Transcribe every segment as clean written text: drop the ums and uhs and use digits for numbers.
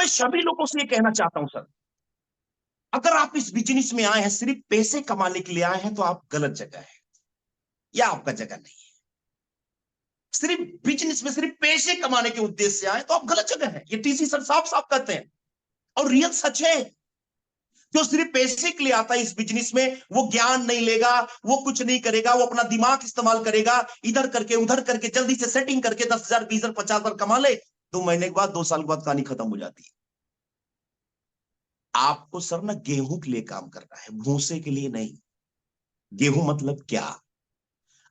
मैं सभी लोगों से ये कहना चाहता हूं सर, अगर आप इस बिजनेस में आए हैं सिर्फ पैसे कमाने के लिए आए हैं तो आप गलत जगह है, या आपका जगह नहीं है। सिर्फ बिजनेस में सिर्फ पैसे कमाने के उद्देश्य से आए तो आप गलत जगह है, ये टीसी सर साफ साफ कहते हैं, और रियल सच है। जो सिर्फ पैसे के लिए आता है इस बिजनेस में, वो ज्ञान नहीं लेगा, वो कुछ नहीं करेगा, वो अपना दिमाग इस्तेमाल करेगा, इधर करके उधर करके जल्दी से सेटिंग करके 10,000 20,000 50,000 कमा ले, 2 महीने के बाद 2 साल के बाद कहानी खत्म हो जाती है। आपको सर ना गेहूं के लिए काम करना है, भूसे के लिए नहीं। गेहूं मतलब क्या?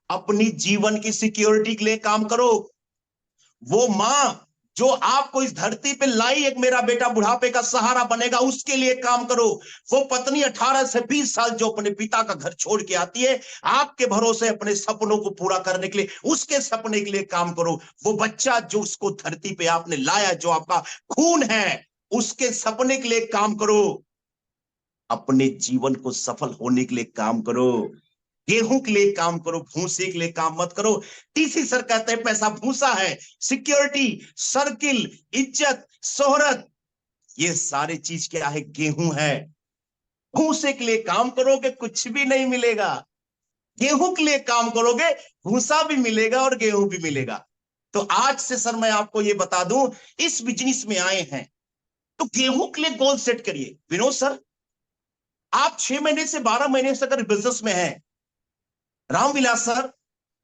अपनी जीवन की सिक्योरिटी के लिए काम करो। वो मां जो आपको इस धरती पे लाई, एक मेरा बेटा बुढ़ापे का सहारा बनेगा, उसके लिए काम करो। वो पत्नी 18 से 20 साल जो अपने पिता का घर छोड़ के आती है आपके भरोसे अपने सपनों को पूरा करने के लिए, उसके सपने के लिए काम करो। वो बच्चा जो उसको धरती पे आपने लाया, जो आपका खून है, उसके सपने के लिए काम करो। अपने जीवन को सफल होने के लिए काम करो। गेहूं के लिए काम करो, भूसे के लिए काम मत करो। टीसी सर कहते हैं पैसा भूसा है, सिक्योरिटी, सर्किल, इज्जत, शोहरत, ये सारे चीज क्या है? गेहूं है। भूसे के लिए काम करोगे कुछ भी नहीं मिलेगा, गेहूं के लिए काम करोगे भूसा भी मिलेगा और गेहूं भी मिलेगा। तो आज से सर मैं आपको ये बता दूं, इस बिजनेस में आए हैं तो गेहूं के लिए गोल सेट करिए। विनोद सर, आप 6 महीने से 12 महीने से अगर बिजनेस में हैं, रामविलास सर,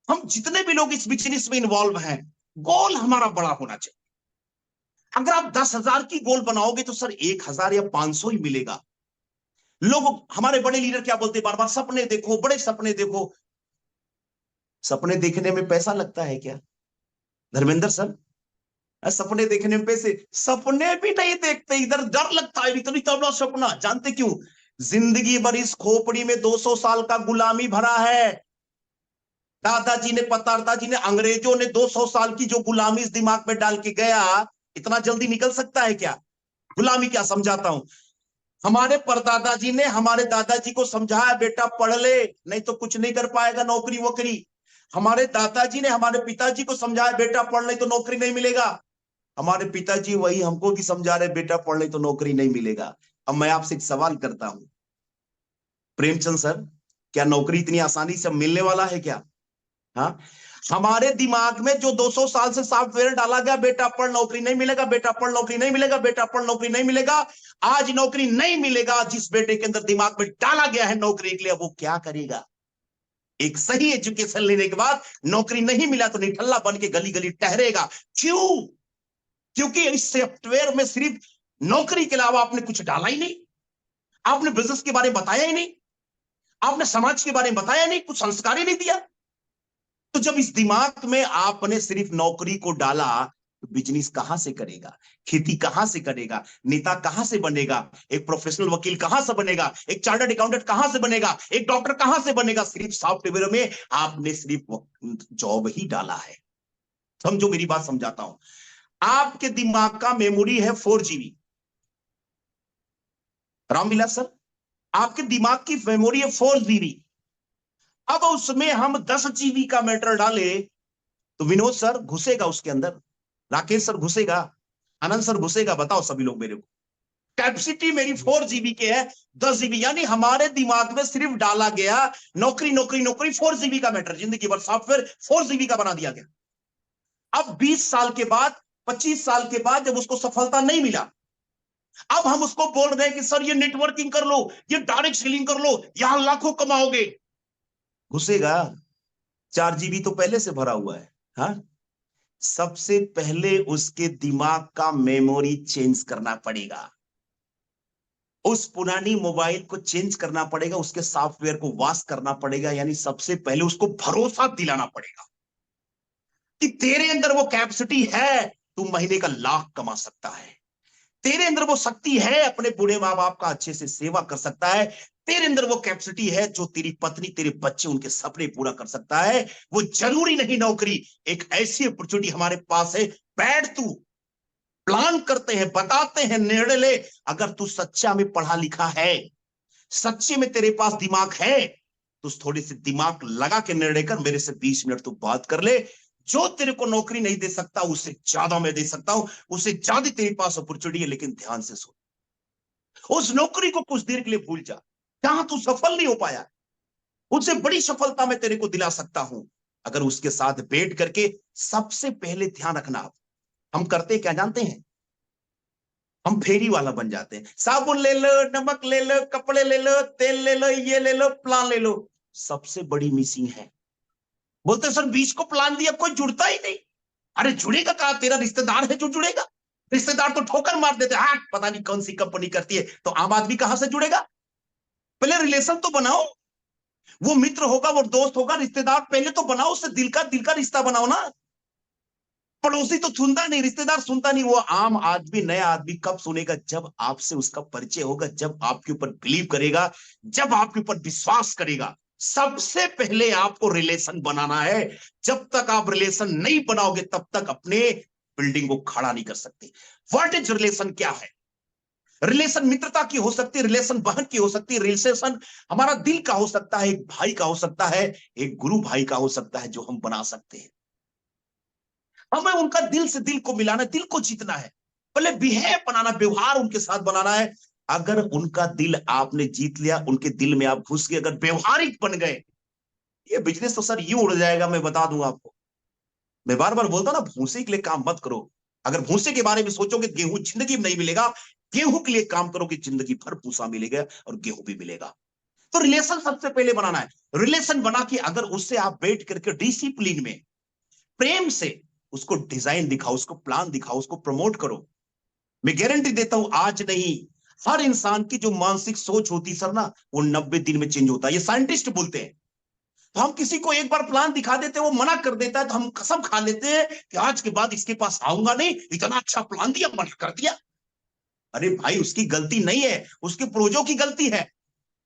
हम जितने भी लोग इस बिजनेस में इन्वॉल्व हैं, गोल हमारा बड़ा होना चाहिए। अगर आप 10,000 की गोल बनाओगे तो सर 1,000 या 500 ही मिलेगा। लोग, हमारे बड़े लीडर क्या बोलते हैं बार बार? सपने देखो, बड़े सपने देखो। सपने देखने में पैसा लगता है क्या धर्मेंद्र सर? सपने देखने में पैसे, सपने भी नहीं देखते, इधर डर लगता है, इतनी तबला सपना। जानते क्यों? जिंदगी भर इस खोपड़ी में 200 साल का गुलामी भरा है। दादाजी ने, परदादाजी ने, अंग्रेजों ने 200 साल की जो गुलामी इस दिमाग में डाल के गया, इतना जल्दी निकल सकता है क्या? गुलामी क्या, समझाता हूं। हमारे परदादाजी ने हमारे दादाजी को समझाया, बेटा पढ़ ले, नहीं तो कुछ नहीं कर पाएगा, नौकरी वोकरी। हमारे दादाजी ने हमारे पिताजी को समझाया, बेटा पढ़ ले तो नौकरी नहीं मिलेगा। हमारे पिताजी वही हमको भी समझा रहे, बेटा पढ़ ले तो नौकरी नहीं मिलेगा। अब मैं आपसे एक सवाल करता हूं, प्रेमचंद सर, क्या नौकरी इतनी आसानी से मिलने वाला है क्या? हाँ, हमारे दिमाग में जो 200 साल से सॉफ्टवेयर डाला गया, बेटा पढ़ नौकरी नहीं मिलेगा, बेटा पढ़ नौकरी नहीं मिलेगा, बेटा पढ़ नौकरी नहीं मिलेगा, आज नौकरी नहीं मिलेगा। जिस बेटे के अंदर दिमाग में डाला गया है नौकरी के लिए, वो क्या करेगा? एक सही एजुकेशन लेने के बाद नौकरी नहीं मिला तो निठल्ला बन के गली गली टहरेगा। क्यों? क्योंकि इस सॉफ्टवेयर में सिर्फ नौकरी के अलावा आपने कुछ डाला ही नहीं, आपने बिजनेस के बारे में बताया ही नहीं, आपने समाज के बारे में बताया नहीं, कुछ संस्कार ही नहीं दिया। तो जब इस दिमाग में आपने सिर्फ नौकरी को डाला तो बिजनेस कहां से करेगा, खेती कहां से करेगा, नेता कहां से बनेगा, एक प्रोफेशनल वकील कहां से बनेगा, एक चार्टर्ड अकाउंटेंट कहां से बनेगा, एक डॉक्टर कहां से बनेगा? सिर्फ सॉफ्टवेयर में आपने सिर्फ जॉब ही डाला है। समझो, मेरी बात समझाता हूं। आपके दिमाग का मेमोरी है 4 GB। रामविलास सर, आपके दिमाग की मेमोरी है 4 GB। अब उसमें हम 10 GB का मैटर डाले तो विनोद सर घुसेगा उसके अंदर, राकेश सर घुसेगा, आनंद सर घुसेगा? बताओ सभी लोग मेरे को। कैपेसिटी मेरी 4 GB के है, 10 GB, यानी हमारे दिमाग में सिर्फ डाला गया नौकरी नौकरी नौकरी। 4 GB का मैटर, जिंदगी भर सॉफ्टवेयर 4 GB का बना दिया गया। अब 20 साल के बाद, 25 साल के बाद जब उसको सफलता नहीं मिला, अब हम उसको बोल रहे हैं कि सर ये नेटवर्किंग कर लो, ये डायरेक्ट सेलिंग कर लो, यहां लाखों कमाओगे। घुसेगा? 4 GB तो पहले से भरा हुआ है। हाँ, सबसे पहले उसके दिमाग का मेमोरी चेंज करना पड़ेगा, उस पुरानी मोबाइल को चेंज करना पड़ेगा, उसके सॉफ्टवेयर को वॉश करना पड़ेगा। यानी सबसे पहले उसको भरोसा दिलाना पड़ेगा कि तेरे अंदर वो कैपेसिटी है, तू महीने का लाख कमा सकता है। तेरे अंदर वो शक्ति है, अपने बूढ़े माँ बाप का अच्छे से सेवा कर सकता है। तेरे अंदर वो कैपेसिटी है जो तेरी पत्नी, तेरे बच्चे, उनके सपने पूरा कर सकता है। वो जरूरी नहीं नौकरी, एक ऐसी अपॉर्चुनिटी हमारे पास है। बैठ, तू प्लान करते हैं, बताते हैं, निर्णय ले। अगर तू सच्चा में पढ़ा लिखा है, सच्चे में तेरे पास दिमाग है, तो थोड़ी सी दिमाग लगा के निर्णय कर। मेरे से 20 मिनट तू बात कर ले, जो तेरे को नौकरी नहीं दे सकता उससे ज्यादा मैं दे सकता हूं, उससे ज्यादा तेरे पास अपॉर्चुनिटी है। लेकिन ध्यान से सुन, उस नौकरी को कुछ देर के लिए भूल जा जहां तू सफल नहीं हो पाया, उससे बड़ी सफलता मैं तेरे को दिला सकता हूं अगर उसके साथ बैठ करके। सबसे पहले ध्यान रखना, आप हम करते क्या जानते हैं? हम फेरी वाला बन जाते हैं। साबुन ले लो, नमक ले लो, कपड़े ले लो, तेल ले लो, ये ले लो, प्लान ले लो। सबसे बड़ी मिसिंग है, बोलते सर बीच को प्लान दिया कोई जुड़ता ही नहीं। अरे जुड़ेगा कहा, तेरा रिश्तेदार है जो जुड़ेगा। रिश्तेदार तो ठोकर मार देते, हाँ पता नहीं कौन सी कंपनी करती है, तो आम आदमी कहां से जुड़ेगा? पहले रिलेशन तो बनाओ। वो मित्र होगा, वो दोस्त होगा, रिश्तेदार पहले तो बनाओ, उससे दिल का रिश्ता बनाओ ना। पड़ोसी तो सुनता नहीं, रिश्तेदार सुनता नहीं, वो आम आदमी, नया आदमी कब सुनेगा? जब आपसे उसका परिचय होगा, जब आपके ऊपर बिलीव करेगा, जब आपके ऊपर विश्वास करेगा। सबसे पहले आपको रिलेशन बनाना है। जब तक आप रिलेशन नहीं बनाओगे तब तक अपने बिल्डिंग को खड़ा नहीं कर सकते। What is relation? क्या है रिलेशन? मित्रता की हो सकती है, रिलेशन बहन की हो सकती है, रिलेशन हमारा दिल का हो सकता है, एक भाई का हो सकता है, एक गुरु भाई का हो सकता है, जो हम बना सकते हैं। हमें उनका दिल से दिल को मिलाना, दिल को जीतना है। पहले बिहेव बनाना, व्यवहार उनके साथ बनाना है। अगर उनका दिल आपने जीत लिया, उनके दिल में आप घुस गए, अगर व्यवहारिक बन गए, ये बिजनेस तो सर यूं उड़ जाएगा, मैं बता दूंगा आपको। मैं बार बार बोलता ना, भूसे के लिए काम मत करो। अगर भूसे के बारे में सोचोगे गेहूं जिंदगी में नहीं मिलेगा, गेहूं के लिए काम करोगे जिंदगी भर भूसा मिलेगा और गेहूं भी मिलेगा। तो रिलेशन सबसे पहले बनाना है। रिलेशन बना के अगर उससे आप बैठ करके डिसिप्लिन में, प्रेम से उसको डिजाइन दिखाओ, उसको प्लान दिखाओ, उसको प्रमोट करो, मैं गारंटी देता हूं आज नहीं, हर इंसान की जो मानसिक सोच होती सर ना, वो 90 दिन में चेंज होता है, ये साइंटिस्ट बोलते हैं। तो हम किसी को एक बार प्लान दिखा देते हैं, वो मना कर देता है, तो हम कसम खा लेते हैं कि आज के बाद इसके पास आऊंगा नहीं, इतना अच्छा प्लान दिया, मना कर दिया। अरे भाई उसकी गलती नहीं है, उसके प्रोजो की गलती है।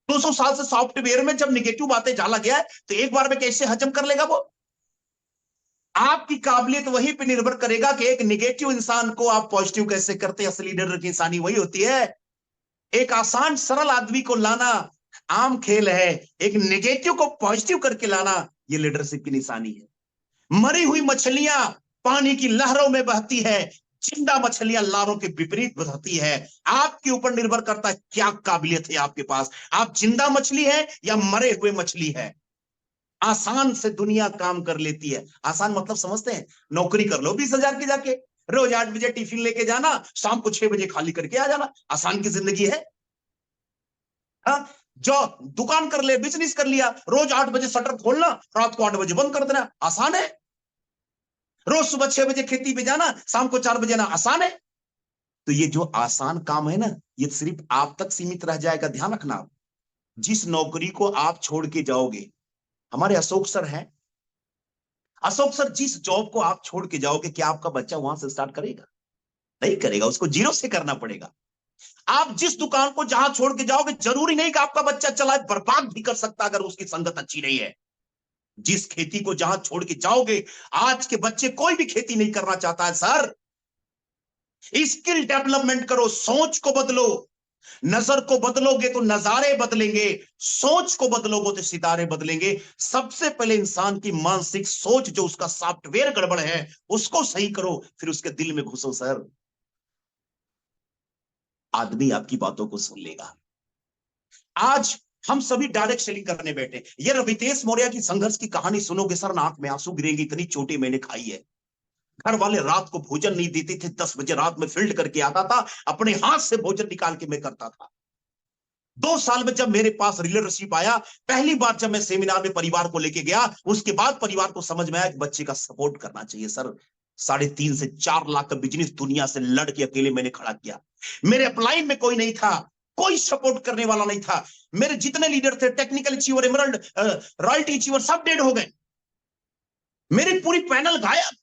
200 साल से सॉफ्टवेयर में जब निगेटिव बातें डाला गया है, तो एक बार में कैसे हजम कर लेगा वो? आपकी काबिलियत वहीं पे निर्भर करेगा कि एक निगेटिव इंसान को आप पॉजिटिव कैसे करते हैं। असली लीडर की इंसानी वही होती है। एक आसान सरल आदमी को लाना आम खेल है, एक निगेटिव को पॉजिटिव करके लाना ये लीडरशिप की निशानी है। मरी हुई मछलियां पानी की लहरों में बहती है, जिंदा मछलियां लहरों के विपरीत बहती है। आपके ऊपर निर्भर करता है क्या काबिलियत है आपके पास, आप जिंदा मछली है या मरे हुए मछली है। आसान से दुनिया काम कर लेती है। आसान मतलब समझते हैं? नौकरी कर लो 20,000 की जाके, रोज 8 बजे टिफिन लेके जाना, शाम को 6 बजे खाली करके आ जाना, आसान की जिंदगी है। हाँ, जो दुकान कर ले, बिजनेस कर लिया, रोज 8 बजे शटर खोलना, रात को 8 बजे बंद कर देना, आसान है। रोज सुबह 6 बजे खेती पे जाना, शाम को 4 बजे ना, आसान है। तो ये जो आसान काम है ना, ये सिर्फ आप तक सीमित रह जाएगा। ध्यान रखना, आप जिस नौकरी को आप छोड़ के जाओगे, हमारे अशोक सर हैं, अशोक सर जिस जॉब को आप छोड़ के जाओगे, क्या आपका बच्चा वहां से स्टार्ट करेगा? नहीं करेगा, उसको जीरो से करना पड़ेगा। आप जिस दुकान को जहां छोड़ के जाओगे, जरूरी नहीं कि आपका बच्चा चलाए, बर्बाद भी कर सकता अगर उसकी संगत अच्छी नहीं है। जिस खेती को जहां छोड़ के जाओगे, आज के बच्चे कोई भी खेती नहीं करना चाहता है सर। स्किल डेवलपमेंट करो, सोच को बदलो। नजर को बदलोगे तो नजारे बदलेंगे, सोच को बदलोगे तो सितारे बदलेंगे। सबसे पहले इंसान की मानसिक सोच, जो उसका सॉफ्टवेयर गड़बड़ है, उसको सही करो, फिर उसके दिल में घुसो सर, आदमी आपकी बातों को सुन लेगा। आज हम सभी डायरेक्ट सेलिंग करने बैठे। ये रवितेश मौर्य की संघर्ष की कहानी सुनोगे सर, नाक में आंसू गिरेंगे, इतनी चोटें मैंने खाई है। घर वाले रात को भोजन नहीं देते थे, 10 बजे रात में फील्ड करके आता था, अपने हाथ से भोजन निकाल के मैं करता था। 2 साल में जब मेरे पास लीडरशिप आया, पहली बार जब मैं सेमिनार में परिवार को लेके गया, उसके बाद परिवार को समझ में आया कि बच्चे का सपोर्ट करना चाहिए सर। 3.5 से 4 लाख का बिजनेस दुनिया से लड़ के अकेले मैंने खड़ा किया। मेरे अपलाइन में कोई नहीं था, कोई सपोर्ट करने वाला नहीं था। मेरे जितने लीडर थे, technical achiever, emerald, royalty achiever, सब डेड हो गए। मेरी पूरी पैनल गायब,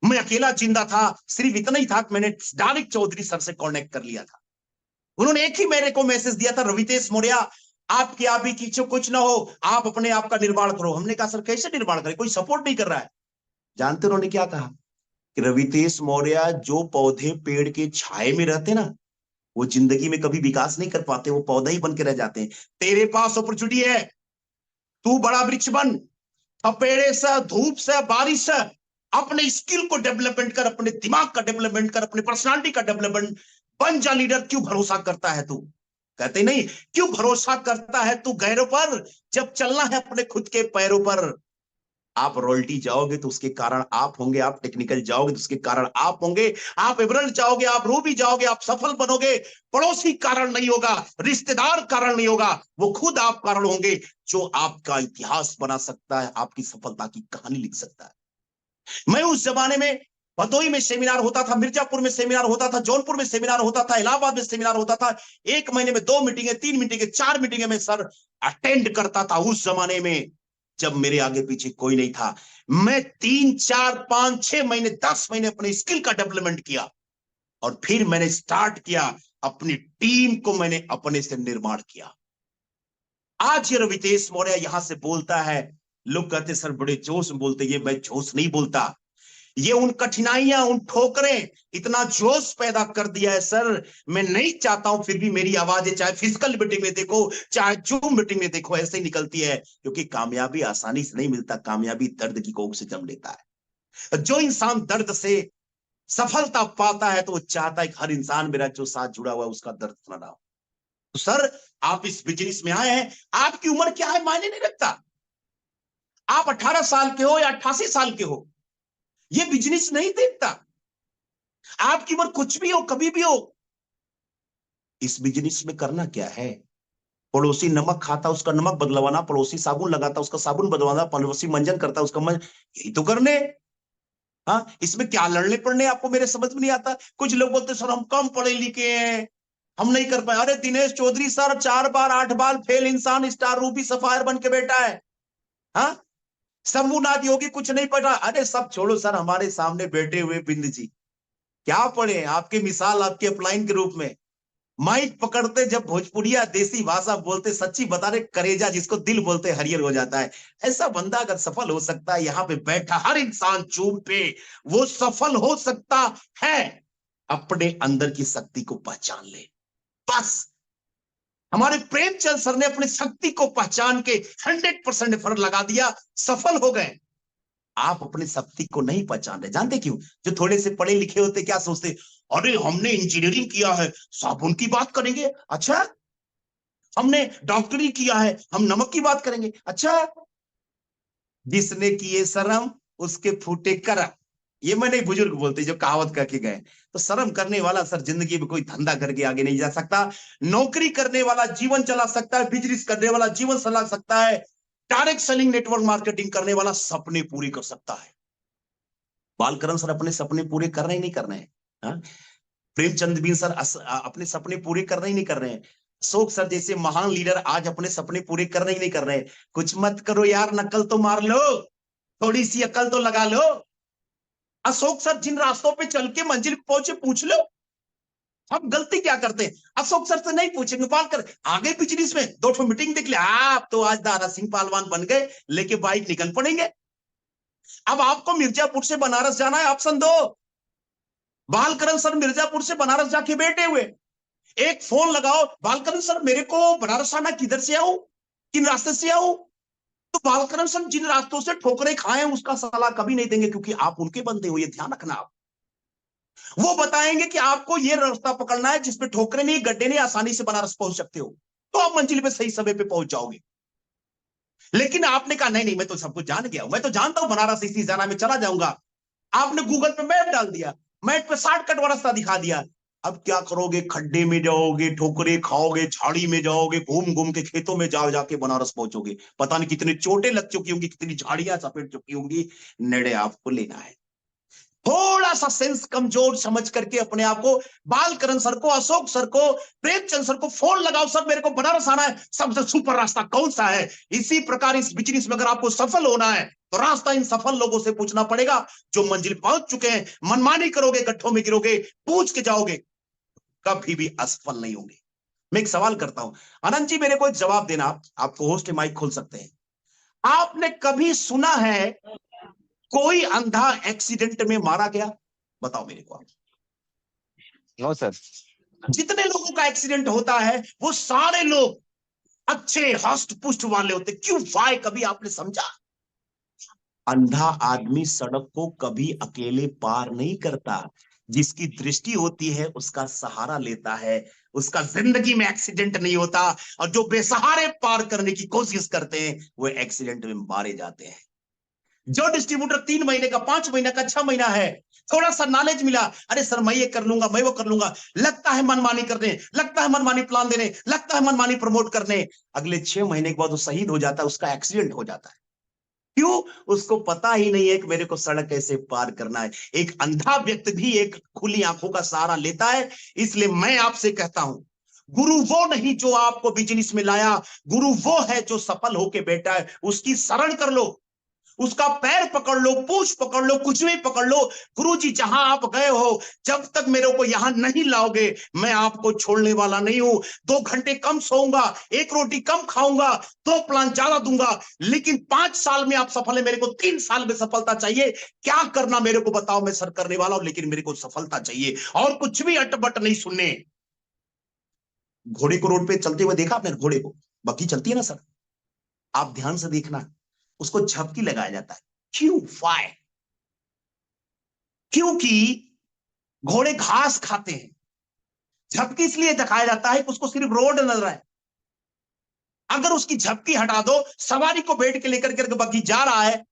मैं अकेला जिंदा था। सिर्फ इतना ही था कि मैंने डायरेक्ट चौधरी सर से कॉन्टेक्ट कर लिया था। उन्होंने एक ही मेरे को मैसेज दिया था, रवितेश मौर्य आपके आप ही पीछे कुछ ना हो, आप अपने आप का निर्माण करो। हमने कहा सर कैसे निर्माण करें, कोई सपोर्ट नहीं कर रहा है। जानते उन्होंने क्या कहा कि रवितेश मौर्य, जो पौधे पेड़ के छाए में रहते ना, वो जिंदगी में कभी विकास नहीं कर पाते, वो पौधा ही बन के रह जाते हैं। तेरे पास अपॉर्चुनिटी है, तू बड़ा वृक्ष बन, थपेड़े से, धूप से, बारिश से अपने स्किल को डेवलपमेंट कर, अपने दिमाग का डेवलपमेंट कर, अपनी पर्सनालिटी का डेवलपमेंट बन जा लीडर। क्यों भरोसा करता है तू? कहते नहीं, क्यों भरोसा करता है तू गैरों पर, जब चलना है अपने खुद के पैरों पर। आप रॉयल्टी जाओगे तो उसके कारण आप होंगे, आप टेक्निकल जाओगे तो उसके कारण आप होंगे, आप एमरल्ड जाओगे, आप रूबी जाओगे, आप सफल बनोगे। पड़ोसी कारण नहीं होगा, रिश्तेदार कारण नहीं होगा, वो खुद आप कारण होंगे, जो आपका इतिहास बना सकता है, आपकी सफलता की कहानी लिख सकता है। मैं उस जमाने में भदोई में सेमिनार होता था, मिर्जापुर में सेमिनार होता था, जौनपुर में सेमिनार होता था, इलाहाबाद में सेमिनार होता था। एक महीने में 2 मीटिंगें, 3 मीटिंगें, 4 मीटिंगें में सर अटेंड करता था। उस जमाने में जब मेरे आगे पीछे कोई नहीं था, मैं 3, 4, 5, 6 महीने, 10 महीने अपने स्किल का डेवलपमेंट किया और फिर मैंने स्टार्ट किया अपनी टीम को, मैंने अपने से निर्माण किया। आज ये रवितेश मौर्य यहां से बोलता है, लोग कहते सर बड़े जोश में बोलते, ये मैं जोश नहीं बोलता, ये उन कठिनाइयां, उन ठोकरें इतना जोश पैदा कर दिया है सर। मैं नहीं चाहता हूं, फिर भी मेरी आवाजें चाहे फिजिकल मीटिंग में देखो, चाहे जूम मीटिंग में देखो, ऐसे ही निकलती है। क्योंकि कामयाबी आसानी से नहीं मिलता, कामयाबी दर्द की कोख से जन्म लेता है। जो इंसान दर्द से सफलता पाता है तो वो चाहता है कि हर इंसान मेरा जो साथ जुड़ा हुआ है उसका दर्द सुना रहा हो। तो सर आप इस बिजनेस में आए हैं, आपकी उम्र क्या है मायने नहीं रखता। आप 18 साल के हो या 88 साल के हो, ये बिजनेस नहीं देखता। आपकी उम्र कुछ भी हो, कभी भी हो, इस बिजनेस में करना क्या है? पड़ोसी नमक खाता उसका नमक बदलवाना, पड़ोसी साबुन लगाता उसका साबुन बदलवाना, पड़ोसी मंजन करता उसका मंजन, यही तो करने। हाँ, इसमें क्या लड़ने पड़ने आपको मेरे समझ में नहीं आता। कुछ लोग बोलते सर हम कम पढ़े लिखे हैं, हम नहीं कर पाए। अरे दिनेश चौधरी सर 4 बार 8 बार फेल इंसान स्टार रूबी सफायर बन के बैठा है। हाँ, शंभुनाथ योगी कुछ नहीं पढ़ा। अरे सब छोड़ो सर, हमारे सामने बैठे हुए बिंद जी क्या पढ़े, आपके मिसाल आपके अपलाइन के रूप में माइक पकड़ते जब भोजपुरिया देसी भाषा बोलते, सच्ची बता रहे, करेजा जिसको दिल बोलते हरियर हो जाता है। ऐसा बंदा अगर सफल हो सकता है, यहाँ पे बैठा हर इंसान चूम पे वो सफल हो सकता है। अपने अंदर की शक्ति को पहचान ले, बस। हमारे प्रेमचंद सर ने अपनी शक्ति को पहचान के 100% एफर्ट लगा दिया, सफल हो गए। आप अपनी शक्ति को नहीं पहचान रहे, जानते क्यों? जो थोड़े से पढ़े लिखे होते क्या सोचते, अरे हमने इंजीनियरिंग किया है, साबुन की बात करेंगे। अच्छा, हमने डॉक्टरी किया है, हम नमक की बात करेंगे। अच्छा, जिसने किए शर्म उसके फूटे करम, ये मैंने बुजुर्ग बोलते जो कहावत करके गए। तो शर्म करने वाला सर जिंदगी में कोई धंधा करके आगे नहीं जा सकता। नौकरी करने वाला जीवन चला सकता है, बिजनेस करने वाला जीवन चला सकता है, डायरेक्ट सेलिंग नेटवर्क मार्केटिंग करने वाला सपने पूरे कर सकता है। बालकरण सर अपने सपने पूरे कर रहे ही नहीं कर रहे हैं। हाँ? प्रेमचंद भी सर अपने सपने पूरे कर रहे ही नहीं कर रहे हैं। अशोक सर जैसे महान लीडर आज अपने सपने पूरे कर रहे ही नहीं कर रहे हैं। कुछ मत करो यार, नकल तो मार लो, थोड़ी सी अकल तो लगा लो। अशोक सर जिन रास्तों पे चल के मंजिल पहुंचे पूछ लो। हम गलती क्या करते हैं, अशोक सर से नहीं पूछेंगे, बाल कर आगे बिजनेस में 2 मीटिंग देख लिया, आप तो आज दारा सिंह पहलवान बन गए, लेके बाइक निकल पड़ेंगे। अब आपको मिर्जापुर से बनारस जाना है, ऑप्शन दो। बालकरण सर मिर्जापुर से बनारस जाके बैठे हुए, एक फोन लगाओ, बालकरण सर मेरे को बनारस आना, किधर से आऊं, किन रास्ते से आऊं? तो बालकरण सर जिन रास्तों से ठोकरे खाए उसका सलाह कभी नहीं देंगे, क्योंकि आप उनके बंदे हो, ये ध्यान रखना। आप वो बताएंगे कि आपको ये रास्ता पकड़ना है जिसपे ठोकरे नहीं, गड्ढे नहीं, आसानी से बनारस पहुंच सकते हो, तो आप मंजिल पे सही समय पे पहुंच जाओगे। लेकिन आपने कहा नहीं नहीं, मैं तो सब कुछ जान गया हूं, मैं तो जानता हूं बनारस इसी जाना, में चला जाऊंगा। आपने गूगल पे मैप डाल दिया, मैप पे शॉर्टकट वाला रास्ता दिखा दिया। अब क्या करोगे, खड्डे में जाओगे, ठोकरे खाओगे, झाड़ी में जाओगे, घूम घूम के खेतों में जा जाके बनारस पहुंचोगे। पता नहीं कितने चोटें लग चुकी होंगी, कितनी झाड़ियां सपेट चुकी होंगी। निर्णय आपको लेना है। थोड़ा सा सेंस कमजोर समझ करके अपने आप को, बालकरण सर को, अशोक सर को, प्रेमचंद सर को फोन लगाओ, सर मेरे को बनारस आना है, सबसे सुपर रास्ता कौन सा है? इसी प्रकार इस बिजनेस में अगर आपको सफल होना है तो रास्ता इन सफल लोगों से पूछना पड़ेगा, जो मंजिल पहुंच चुके हैं। मनमानी करोगे, गड्ढों में गिरोगे, पूछ के जाओगे, कभी भी असफल नहीं होंगे। मैं एक सवाल करता हूं, अनंत जी मेरे को एक जवाब देना। आपको होस्ट माइक खोल सकते हैं। आपने कभी सुना है कोई अंधा एक्सीडेंट में मारा गया? बताओ मेरे को। No sir. जितने लोगों का एक्सीडेंट होता है वो सारे लोग अच्छे हष्ट पुष्ट वाले होते, क्यों? वाई कभी आपने समझा? अंधा आदमी सड़क को कभी अकेले पार नहीं करता। जिसकी दृष्टि होती है उसका सहारा लेता है, उसका जिंदगी में एक्सीडेंट नहीं होता। और जो बेसहारे पार करने की कोशिश करते हैं वो एक्सीडेंट में मारे जाते हैं। जो डिस्ट्रीब्यूटर 3 महीने का, 5 महीने का, 6 महीना है, थोड़ा सा नॉलेज मिला, अरे सर मैं ये कर लूंगा, मैं वो कर लूंगा, लगता है मनमानी करने, लगता है मनमानी प्लान देने, लगता है मनमानी प्रमोट करने, अगले 6 महीने के बाद वो शहीद हो जाता है, उसका एक्सीडेंट हो जाता है। क्यों? उसको पता ही नहीं है कि मेरे को सड़क कैसे पार करना है। एक अंधा व्यक्ति भी एक खुली आंखों का सहारा लेता है। इसलिए मैं आपसे कहता हूं, गुरु वो नहीं जो आपको बिजनेस में लाया, गुरु वो है जो सफल होके बैठा है। उसकी शरण कर लो, उसका पैर पकड़ लो, पूछ पकड़ लो, कुछ भी पकड़ लो। गुरुजी जहां आप गए हो, जब तक मेरे को यहां नहीं लाओगे मैं आपको छोड़ने वाला नहीं हूं। 2 घंटे कम सोऊंगा, 1 रोटी कम खाऊंगा, 2 प्लान ज्यादा दूंगा, लेकिन 5 साल में आप सफल है, मेरे को 3 साल में सफलता चाहिए। क्या करना मेरे को बताओ, मैं सर करने वाला हूं, लेकिन मेरे को सफलता चाहिए और कुछ भी अटपट नहीं सुनने। घोड़े को रोड पे चलते हुए देखा आपने? घोड़े को बग्गी चलती है ना सर, आप ध्यान से देखना, उसको झपकी लगाया जाता है। क्यों? वाई? क्योंकि घोड़े घास खाते हैं। झपकी इसलिए दिखाया जाता है कि उसको सिर्फ रोड नजर आए। अगर उसकी झपकी हटा दो, सवारी को बैठ के लेकर के बग्गी जा रहा है,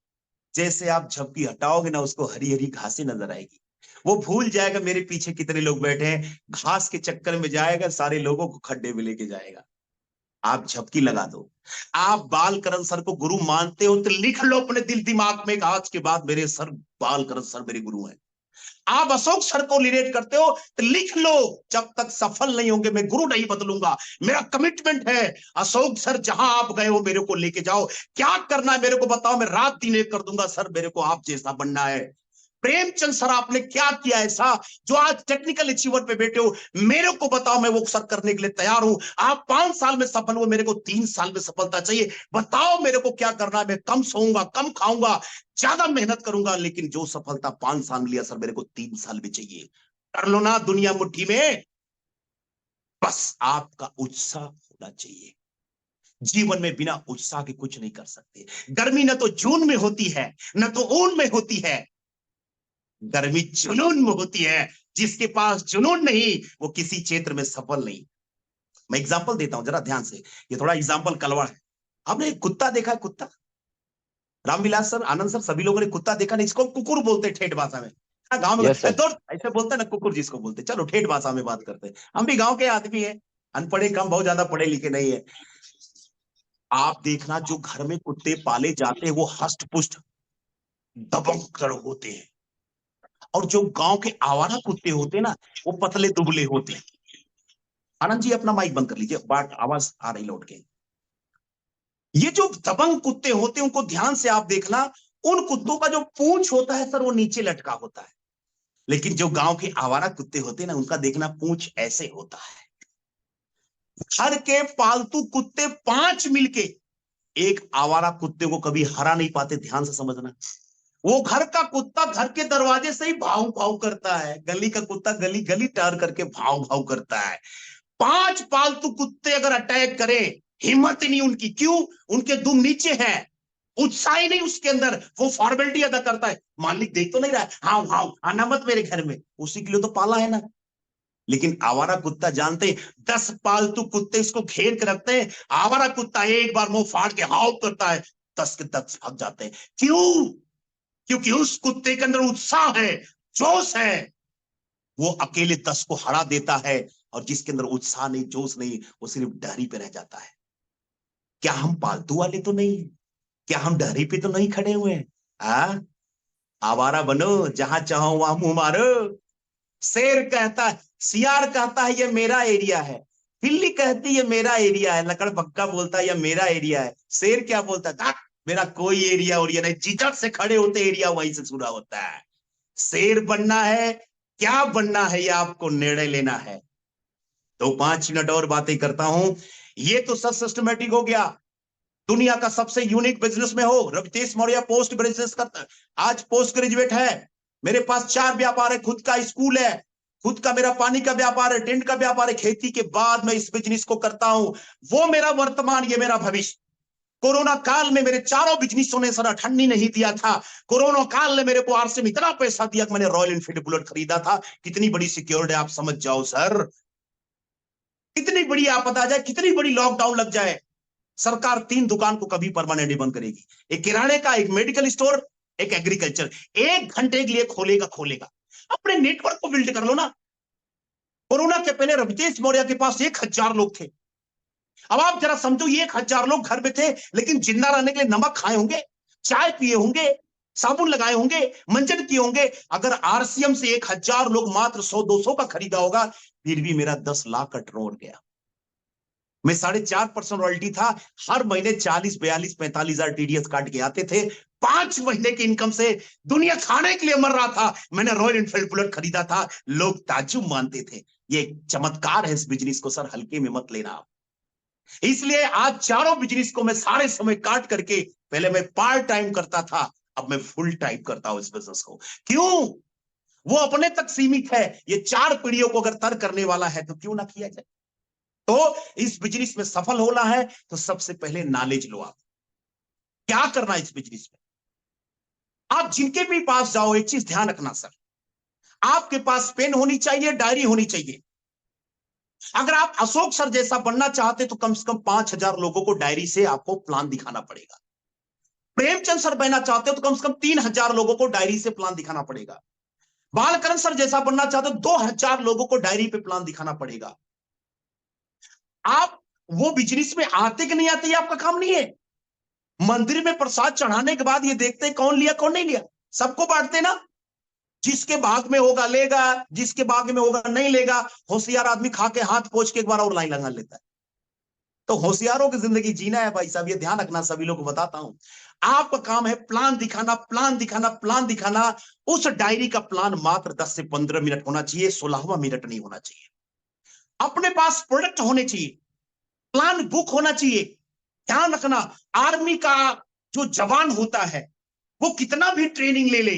जैसे आप झपकी हटाओगे ना, उसको हरी हरी घासें नजर आएगी। वो भूल जाएगा मेरे पीछे कितने लोग बैठे हैं, घास के चक्कर में जाएगा, सारे लोगों को खड्डे में लेके जाएगा। आप झपकी लगा दो। आप बालकरण सर को गुरु मानते हो तो लिख लो अपने दिल दिमाग में, आज के बाद मेरे सर, बालकरण सर मेरे गुरु हैं। आप अशोक सर को रिलेट करते हो तो लिख लो, जब तक सफल नहीं होंगे मैं गुरु नहीं बदलूंगा। मेरा कमिटमेंट है, अशोक सर जहां आप गए हो मेरे को लेके जाओ। क्या करना है मेरे को बताओ, मैं रात दिन एक कर दूंगा सर, मेरे को आप जैसा बनना है। प्रेमचंद सर आपने क्या किया ऐसा जो आज टेक्निकल अचीवर पे बैठे हो, मेरे को बताओ, मैं वो सर करने के लिए तैयार हूं। आप 5 साल में सफल हुए, मेरे को 3 साल में सफलता चाहिए। बताओ मेरे को क्या करना है, मैं कम सोऊंगा, कम खाऊंगा, ज्यादा मेहनत करूंगा, लेकिन जो सफलता 5 साल में लिया सर, मेरे को 3 साल में चाहिए। कर लो ना दुनिया मुट्ठी में, बस आपका उत्साह होना चाहिए। जीवन में बिना उत्साह के कुछ नहीं कर सकते। गर्मी न तो जून में होती है, न तो ऊन में होती है, गर्मी जुनून में होती है। जिसके पास जुनून नहीं वो किसी क्षेत्र में सफल नहीं। मैं एग्जांपल देता हूं, जरा ध्यान से, ये थोड़ा एग्जांपल कलवा है। आपने एक कुत्ता देखा है? कुत्ता, रामविलास सर, आनंद सर, सभी लोगों ने कुत्ता देखा नहीं? इसको कुकुर बोलते हैं ठेठ भाषा में। हाँ, गांव में यस सर। तो ऐसे बोलते हैं ना, कुकुर जिसको बोलते हैं। चलो ठेठ भाषा में बात करते हैं, हम भी गांव के आदमी है, अनपढ़े कम, बहुत ज्यादा पढ़े लिखे नहीं है। आप देखना, जो घर में कुत्ते पाले जाते हैं वो हष्ट पुष्ट दबंग होते हैं, और जो गांव के आवारा कुत्ते होते हैं ना, वो पतले दुबले होते हैं। आनंद जी अपना माइक बंद कर लीजिए, बात आवाज आ रही लौट के। ये जो दबंग कुत्ते होते हैं उनको ध्यान से आप देखना, उन कुत्तों का जो पूंछ होता है सर वो नीचे लटका होता है। लेकिन जो गांव के आवारा कुत्ते होते हैं ना, उनका देखना पूंछ ऐसे होता है। घर के पालतू कुत्ते 5 मिलके एक आवारा कुत्ते को कभी हरा नहीं पाते, ध्यान से समझना। वो घर का कुत्ता घर के दरवाजे से ही भाव भाव करता है, गली का कुत्ता गली गली टार करके भाव भाव करता है। 5 पालतू कुत्ते अगर अटैक करें, हिम्मत ही नहीं उनकी। क्यों? उनके दुम नीचे है, उत्साह ही नहीं उसके अंदर, वो फॉर्मेलिटी अदा करता है। मालिक देख तो नहीं रहा है, हाँ हाँ आना मत मेरे घर में, उसी के लिए तो पाला है ना। लेकिन आवारा कुत्ता जानते, 10 पालतू कुत्ते इसको घेर के रखते हैं, आवारा कुत्ता एक बार मुंह फाड़ के हाव करता है, 10 के 10 भाग जाते हैं। क्यों? क्योंकि उस कुत्ते के अंदर उत्साह है, जोश है। वो अकेले 10 को हरा देता है, और जिसके अंदर उत्साह नहीं, जोश नहीं, वो सिर्फ डहरी पे रह जाता है। क्या हम पालतू वाले तो नहीं है? क्या हम डहरी पे तो नहीं खड़े हुए हैं? आवारा बनो, जहां चाहो वहां मुंह मारो। शेर कहता है, सियार कहता है ये मेरा एरिया है, बिल्ली कहती है मेरा एरिया है, लकड़ पक्का बोलता है ये मेरा एरिया है। शेर क्या बोलता है? मेरा कोई एरिया और ये नहीं, झिझक से खड़े होते एरिया वहीं से शुरू होता है। शेर बनना है, क्या बनना है, ये आपको निर्णय लेना है। तो 5 मिनट और बातें करता हूं। ये तो सब सिस्टमेटिक हो गया। दुनिया का सबसे यूनिक बिजनेस में हो, रवितेश मौर्य पोस्ट बिजनेस करता, आज पोस्ट ग्रेजुएट है। मेरे पास 4 व्यापार है, खुद का स्कूल है, खुद का मेरा पानी का व्यापार है, टेंट का व्यापार है, खेती के बाद मैं इस बिजनेस को करता हूं। वो मेरा वर्तमान, ये मेरा भविष्य। कोरोना काल में मेरे चारों बिजनेसों ने सर ठंडी नहीं दिया था। कोरोना काल ने मेरे को आरसी में इतना पैसा दिया कि मैंने रॉयल एनफील्ड बुलेट खरीदा था। कितनी बड़ी सिक्योरिटी आप समझ जाओ सर, कितनी बड़ी आपदा आ जाए, कितनी बड़ी लॉकडाउन लग जाए, सरकार 3 दुकान को कभी परमानेंटली बंद करेगी। एक किराने का, एक मेडिकल स्टोर, एक एग्रीकल्चर। 1 घंटे के लिए खोलेगा खोलेगा। अपने नेटवर्क को बिल्ड कर लो ना। कोरोना के पहले रवितेश मौर्य के पास 1000 लोग थे। अब आप जरा समझो, 1000 लोग घर में थे, लेकिन जिंदा रहने के लिए नमक खाए होंगे, चाय पिए होंगे, साबुन लगाए होंगे, मंजन किए होंगे। अगर आरसीएम से 1000 लोग मात्र 100-200 का खरीदा होगा, फिर भी मेरा 10 लाख का टर्नओवर गया। मैं 4.5% रॉयल्टी था। हर महीने 40-42-45 हजार टीडीएस काट के आते थे। 5 महीने की इनकम से दुनिया खाने के लिए मर रहा था। मैंने रॉयल एनफील्ड बुलेट खरीदा था। लोग ताज्जुब मानते थे। ये चमत्कार है इस बिजनेस को सर हल्के में मत लेना। इसलिए आज चारों बिजनेस को मैं सारे समय काट करके, पहले मैं पार्ट टाइम करता था, अब मैं फुल टाइम करता हूं इस बिजनेस को। क्यों? वो अपने तक सीमित है। ये 4 पीढ़ियों को अगर तर करने वाला है तो क्यों ना किया जाए। तो इस बिजनेस में सफल होना है तो सबसे पहले नॉलेज लो। आप क्या करना है इस बिजनेस में। आप जिनके भी पास जाओ, एक चीज ध्यान रखना सर, आपके पास पेन होनी चाहिए, डायरी होनी चाहिए। अगर आप अशोक सर जैसा बनना चाहते तो कम से कम 5000 लोगों को डायरी से आपको प्लान दिखाना पड़ेगा। प्रेमचंद सर बनना चाहते हो तो कम से कम 3000 लोगों को डायरी से प्लान दिखाना पड़ेगा। बालकरण सर जैसा बनना चाहते हो 2000 लोगों को डायरी पे प्लान दिखाना पड़ेगा। आप वो बिजनेस में आते कि नहीं आते, ये आपका काम नहीं है। मंदिर में प्रसाद चढ़ाने के बाद ये देखते हैं कौन लिया कौन नहीं लिया, सबको बांटते ना। जिसके भाग में होगा लेगा, जिसके भाग में होगा नहीं लेगा। होशियार आदमी खा के हाथ पोंछ के एक बार और लाइन लगा लेता है। तो होशियारों की जिंदगी जीना है भाई साहब, ये ध्यान रखना। सभी लोग को बताता हूं, आपका काम है प्लान दिखाना, प्लान दिखाना, प्लान दिखाना। उस डायरी का प्लान मात्र 10 से 15 मिनट होना चाहिए, 16वां मिनट नहीं होना चाहिए। अपने पास प्रोडक्ट होने चाहिए, प्लान बुक होना चाहिए। ध्यान रखना, आर्मी का जो जवान होता है वो कितना भी ट्रेनिंग ले ले,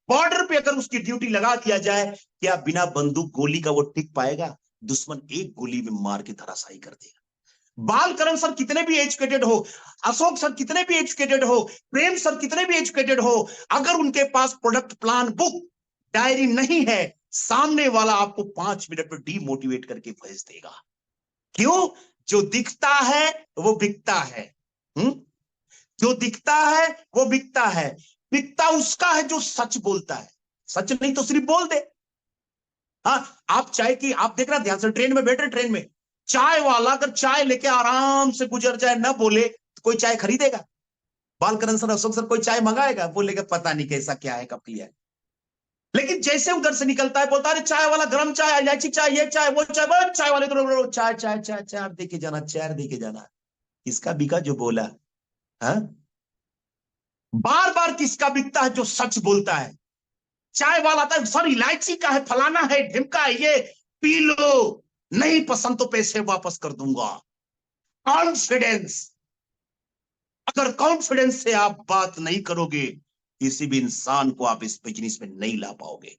बॉर्डर पे अगर उसकी ड्यूटी लगा दिया जाए, क्या बिना बंदूक गोली का वो टिक पाएगा? दुश्मन एक गोली में मार के धराशायी कर देगा। बालकरण सर कितने भी एजुकेटेड हो, अशोक सर कितने भी एजुकेटेड हो, प्रेम सर कितने भी एजुकेटेड हो, अगर उनके पास प्रोडक्ट प्लान बुक डायरी नहीं है, सामने वाला आपको 5 मिनट में डीमोटिवेट करके भेज देगा। क्यों? जो दिखता है वो बिकता है। जो दिखता है वो बिकता है। बिकता उसका है जो सच बोलता है। सच नहीं तो सिर्फ बोल दे। हाँ, आप चाय की, आप देख रहे ध्यान से, ट्रेन में बैठे, ट्रेन में चाय वाला अगर चाय लेके आराम से गुजर जाए, ना बोले, तो कोई चाय खरीदेगा? बालकरण सर, अशोक सर कोई चाय मंगाएगा? बोलेगा पता नहीं कैसा, क्या है, कब किया है। लेकिन जैसे उधर से निकलता है बोलता है चाय वाला, गरम चाय, इलायची चाय, ये चाय, वो चाय, वो चाय वाले तो चाय चाय चाय चाय देके जाना, चाय देके जाना। किसका बिका? जो बोला। हाँ, बार बार किसका बिकता है? जो सच बोलता है। चाय वाला आता है, सर इलायची का है, फलाना है, ढिमका है, ये पी लो, नहीं पसंद तो पैसे वापस कर दूंगा। कॉन्फिडेंस। अगर कॉन्फिडेंस से आप बात नहीं करोगे, किसी भी इंसान को आप इस बिजनेस में नहीं ला पाओगे।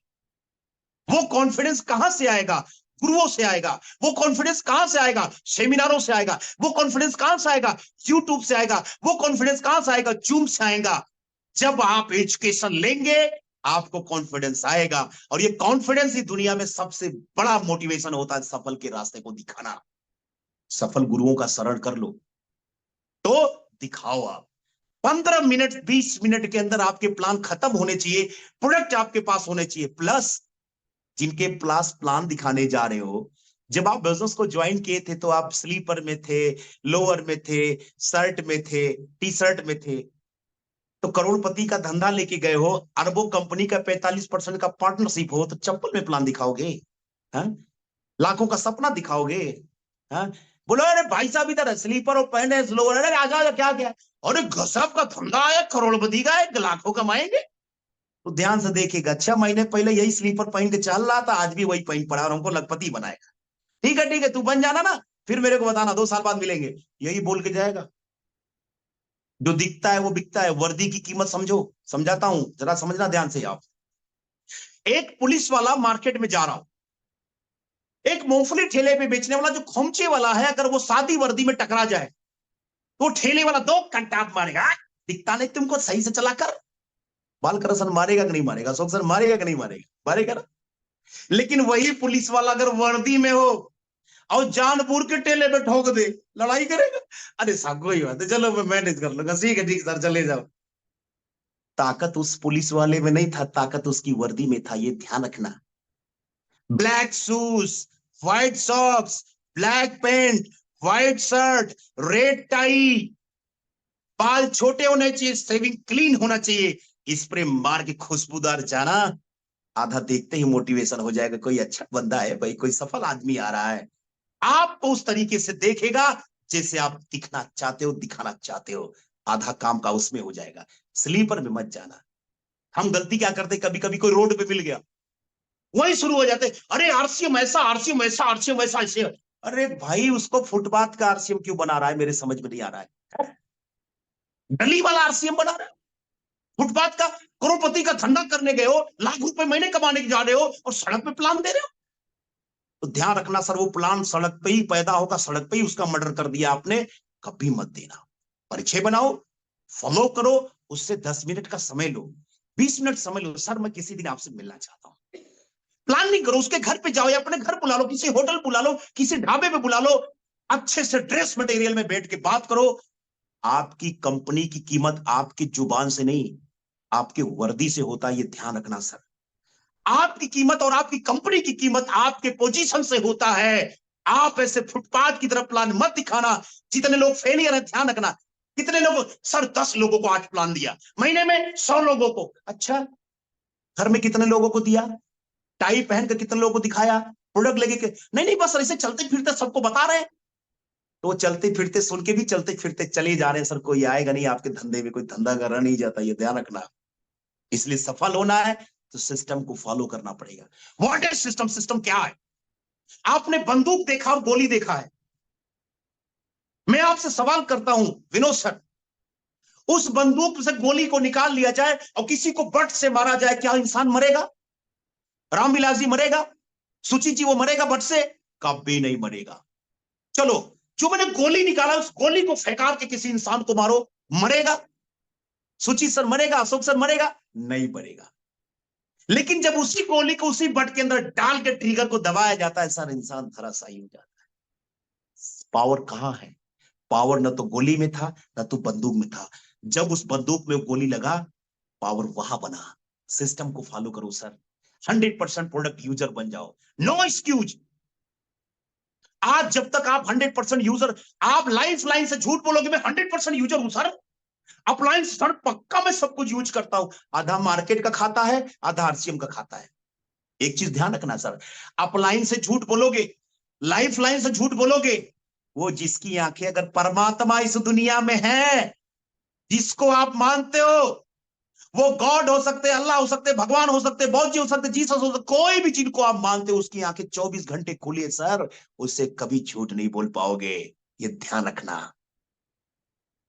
वो कॉन्फिडेंस कहां से आएगा? गुरुओं से आएगा। वो कॉन्फिडेंस कहां से आएगा? सेमिनारों से आएगा। वो कॉन्फिडेंस कहां से आएगा? यूट्यूब से आएगा। वो कॉन्फिडेंस कहां से आएगा? जूम से आएगा। जब आप एजुकेशन लेंगे, आपको कॉन्फिडेंस आएगा। और ये कॉन्फिडेंस ही दुनिया में सबसे बड़ा मोटिवेशन होता है, सफल के रास्ते को दिखाना। सफल गुरुओं का शरण कर लो तो दिखाओ। आप 15 मिनट 20 मिनट के अंदर आपके प्लान खत्म होने चाहिए, प्रोडक्ट आपके पास होने चाहिए। प्लस जिनके पास प्लान दिखाने जा रहे हो, जब आप बिजनेस को ज्वाइन किए थे तो आप स्लीपर में थे, लोअर में थे, शर्ट में थे, टी शर्ट में थे। तो करोड़पति का धंधा लेके गए हो, अरबों कंपनी का 45% का पार्टनरशिप हो, तो चप्पल में प्लान दिखाओगे? हाँ? लाखों का सपना दिखाओगे? हाँ? बोलो अरे भाई साहब इधर स्लीपर और पहने लोअर, अरे आजा क्या क्या, अरे गजब का धंधा है, करोड़पति का है, लाखों कमाएंगे। तो ध्यान से देखिएगा, 6 महीने पहले यही स्लीपर पहन के चल रहा था, आज भी वही पहन पड़ा और हमको लखपति बनाएगा। ठीक है, तू बन जाना ना, फिर मेरे को बताना, 2 साल बाद मिलेंगे, यही बोल के जाएगा। जो दिखता है वो बिकता है। वर्दी की कीमत समझो, समझाता हूं, जरा समझना ध्यान से आप। एक पुलिस वाला मार्केट में जा रहा हूं, एक मूंगफली ठेले पे बेचने वाला जो खोमचे वाला है, अगर वो सादी वर्दी में टकरा जाए तो ठेले वाला 2 घंटा मारेगा, दिखता नहीं तुमको, सही से चला कर। बालकृष्ण मारेगा कि नहीं मारेगा? अशोक सर मारेगा कि नहीं मारेगा? मारेगा ना। लेकिन वही पुलिस वाला अगर वर्दी में हो और जानबूझ के ठेले पे ठोक दे, लड़ाई करेगा? अरे साहब कोई बात है, चलो मैं मैनेज कर लूंगा, ठीक है ठीक सर, चले जाओ। ताकत उस पुलिस वाले में नहीं था, ताकत उसकी वर्दी में था, ये ध्यान रखना। Black shoes, white socks, black pant, white shirt, red tie, बाल छोटे होने चाहिए, शेविंग क्लीन होना चाहिए, स्प्रे मार के खुशबूदार जाना। आधा देखते ही मोटिवेशन हो जाएगा, कोई अच्छा बंदा है भाई, कोई सफल आदमी आ रहा है। आपको उस तरीके से देखेगा जैसे आप दिखना चाहते हो, दिखाना चाहते हो। आधा काम का उसमें हो जाएगा। स्लीपर में मत जाना। हम गलती क्या करते, कभी कभी कोई रोड पे मिल गया, वही शुरू हो जाते, अरे आरसीएम ऐसा, आरसीएम ऐसा, आरसीएम ऐसा, ऐसे। अरे भाई उसको फुटपाथ का आरसीएम क्यों बना रहा है, मेरे समझ में नहीं आ रहा है। गली वाला आरसीएम बना रहा है, फुटपाथ का। करोड़पति का धंधा करने गए हो, लाख रुपए महीने कमाने जा रहे हो, और सड़क पे प्लान दे रहे हो। तो ध्यान रखना सर, वो प्लान सड़क पे ही पैदा होगा, सड़क पे ही उसका मर्डर कर दिया आपने। कभी मत देना। परिचय बनाओ, फॉलो करो, उससे 10 मिनट का समय लो, 20 मिनट समय लो, सर मैं किसी दिन आपसे मिलना चाहता हूं। प्लान नहीं करो, उसके घर पे जाओ या अपने घर बुला लो, किसी होटल बुला लो, किसी ढाबे पे बुला लो, अच्छे से ड्रेस मटेरियल में बैठ के बात करो। आपकी कंपनी की कीमत आपकी जुबान से नहीं, आपके वर्दी से होता है, ये ध्यान रखना सर। आपकी कीमत और आपकी कंपनी की कीमत आपके पोजीशन से होता है। आप ऐसे फुटपाथ की तरफ प्लान मत दिखाना। जितने लोग फेलियर है, ध्यान रखना। कितने लोग, सर 10 लोगों को आज प्लान दिया, महीने में 100 लोगों को। अच्छा, घर में कितने लोगों को दिया? टाई पहन कर कितने लोगों को दिखाया? प्रोडक्ट लेके नहीं नहीं, बस ऐसे चलते फिरते सबको बता रहे हैं। तो चलते फिरते सुन के भी चलते फिरते चले जा रहे हैं, सर कोई आएगा नहीं आपके धंधे में, कोई धंधा करना नहीं जाता, ये ध्यान रखना। इसलिए सफल होना है तो सिस्टम को फॉलो करना पड़ेगा। What is system? सिस्टम क्या है? आपने बंदूक देखा और गोली देखा है। मैं आपसे सवाल करता हूं विनोद सर, उस बंदूक से गोली को निकाल लिया जाए और किसी को बट से मारा जाए, क्या इंसान मरेगा? रामविलास जी मरेगा? सुची जी वो मरेगा बट से? कभी नहीं मरेगा। चलो, जो मैंने गोली निकाला उस गोली को फेंका के किसी इंसान को मारो, मरेगा? सुची सर मरेगा? अशोक सर मरेगा? नहीं मरेगा। लेकिन जब उसी गोली को उसी बट के अंदर डाल के ट्रिगर को दबाया जाता है, सर इंसान धराशायी हो जाता है। पावर कहां है? पावर न तो गोली में था, न तो बंदूक में था। जब उस बंदूक में गोली लगा, पावर वहां बना। सिस्टम को फॉलो करो सर, 100% प्रोडक्ट यूजर बन जाओ। No excuse. आज जब तक आप 100% यूजर, आप लाइफ लाइन से झूठ बोलोगे मैं 100% यूजर हूं सर, अप्लायंस सर पक्का मैं सब कुछ यूज करता हूं, आधा मार्केट का खाता है, आधा आरसीएम का खाता है। एक चीज ध्यान रखना सर, अप्लायंस से झूठ बोलोगे, लाइफ लाइन से झूठ बोलोगे, वो जिसकी आंखें, अगर परमात्मा इस दुनिया में है, जिसको आप मानते हो, वो गॉड हो सकते, अल्लाह हो सकते, भगवान हो सकते, बौद्ध जी हो सकते, जीसस हो सकते, कोई भी चीज को आप मानते हो, उसकी आंखें 24 घंटे खुली है सर, उससे कभी झूठ नहीं बोल पाओगे। ये ध्यान रखना।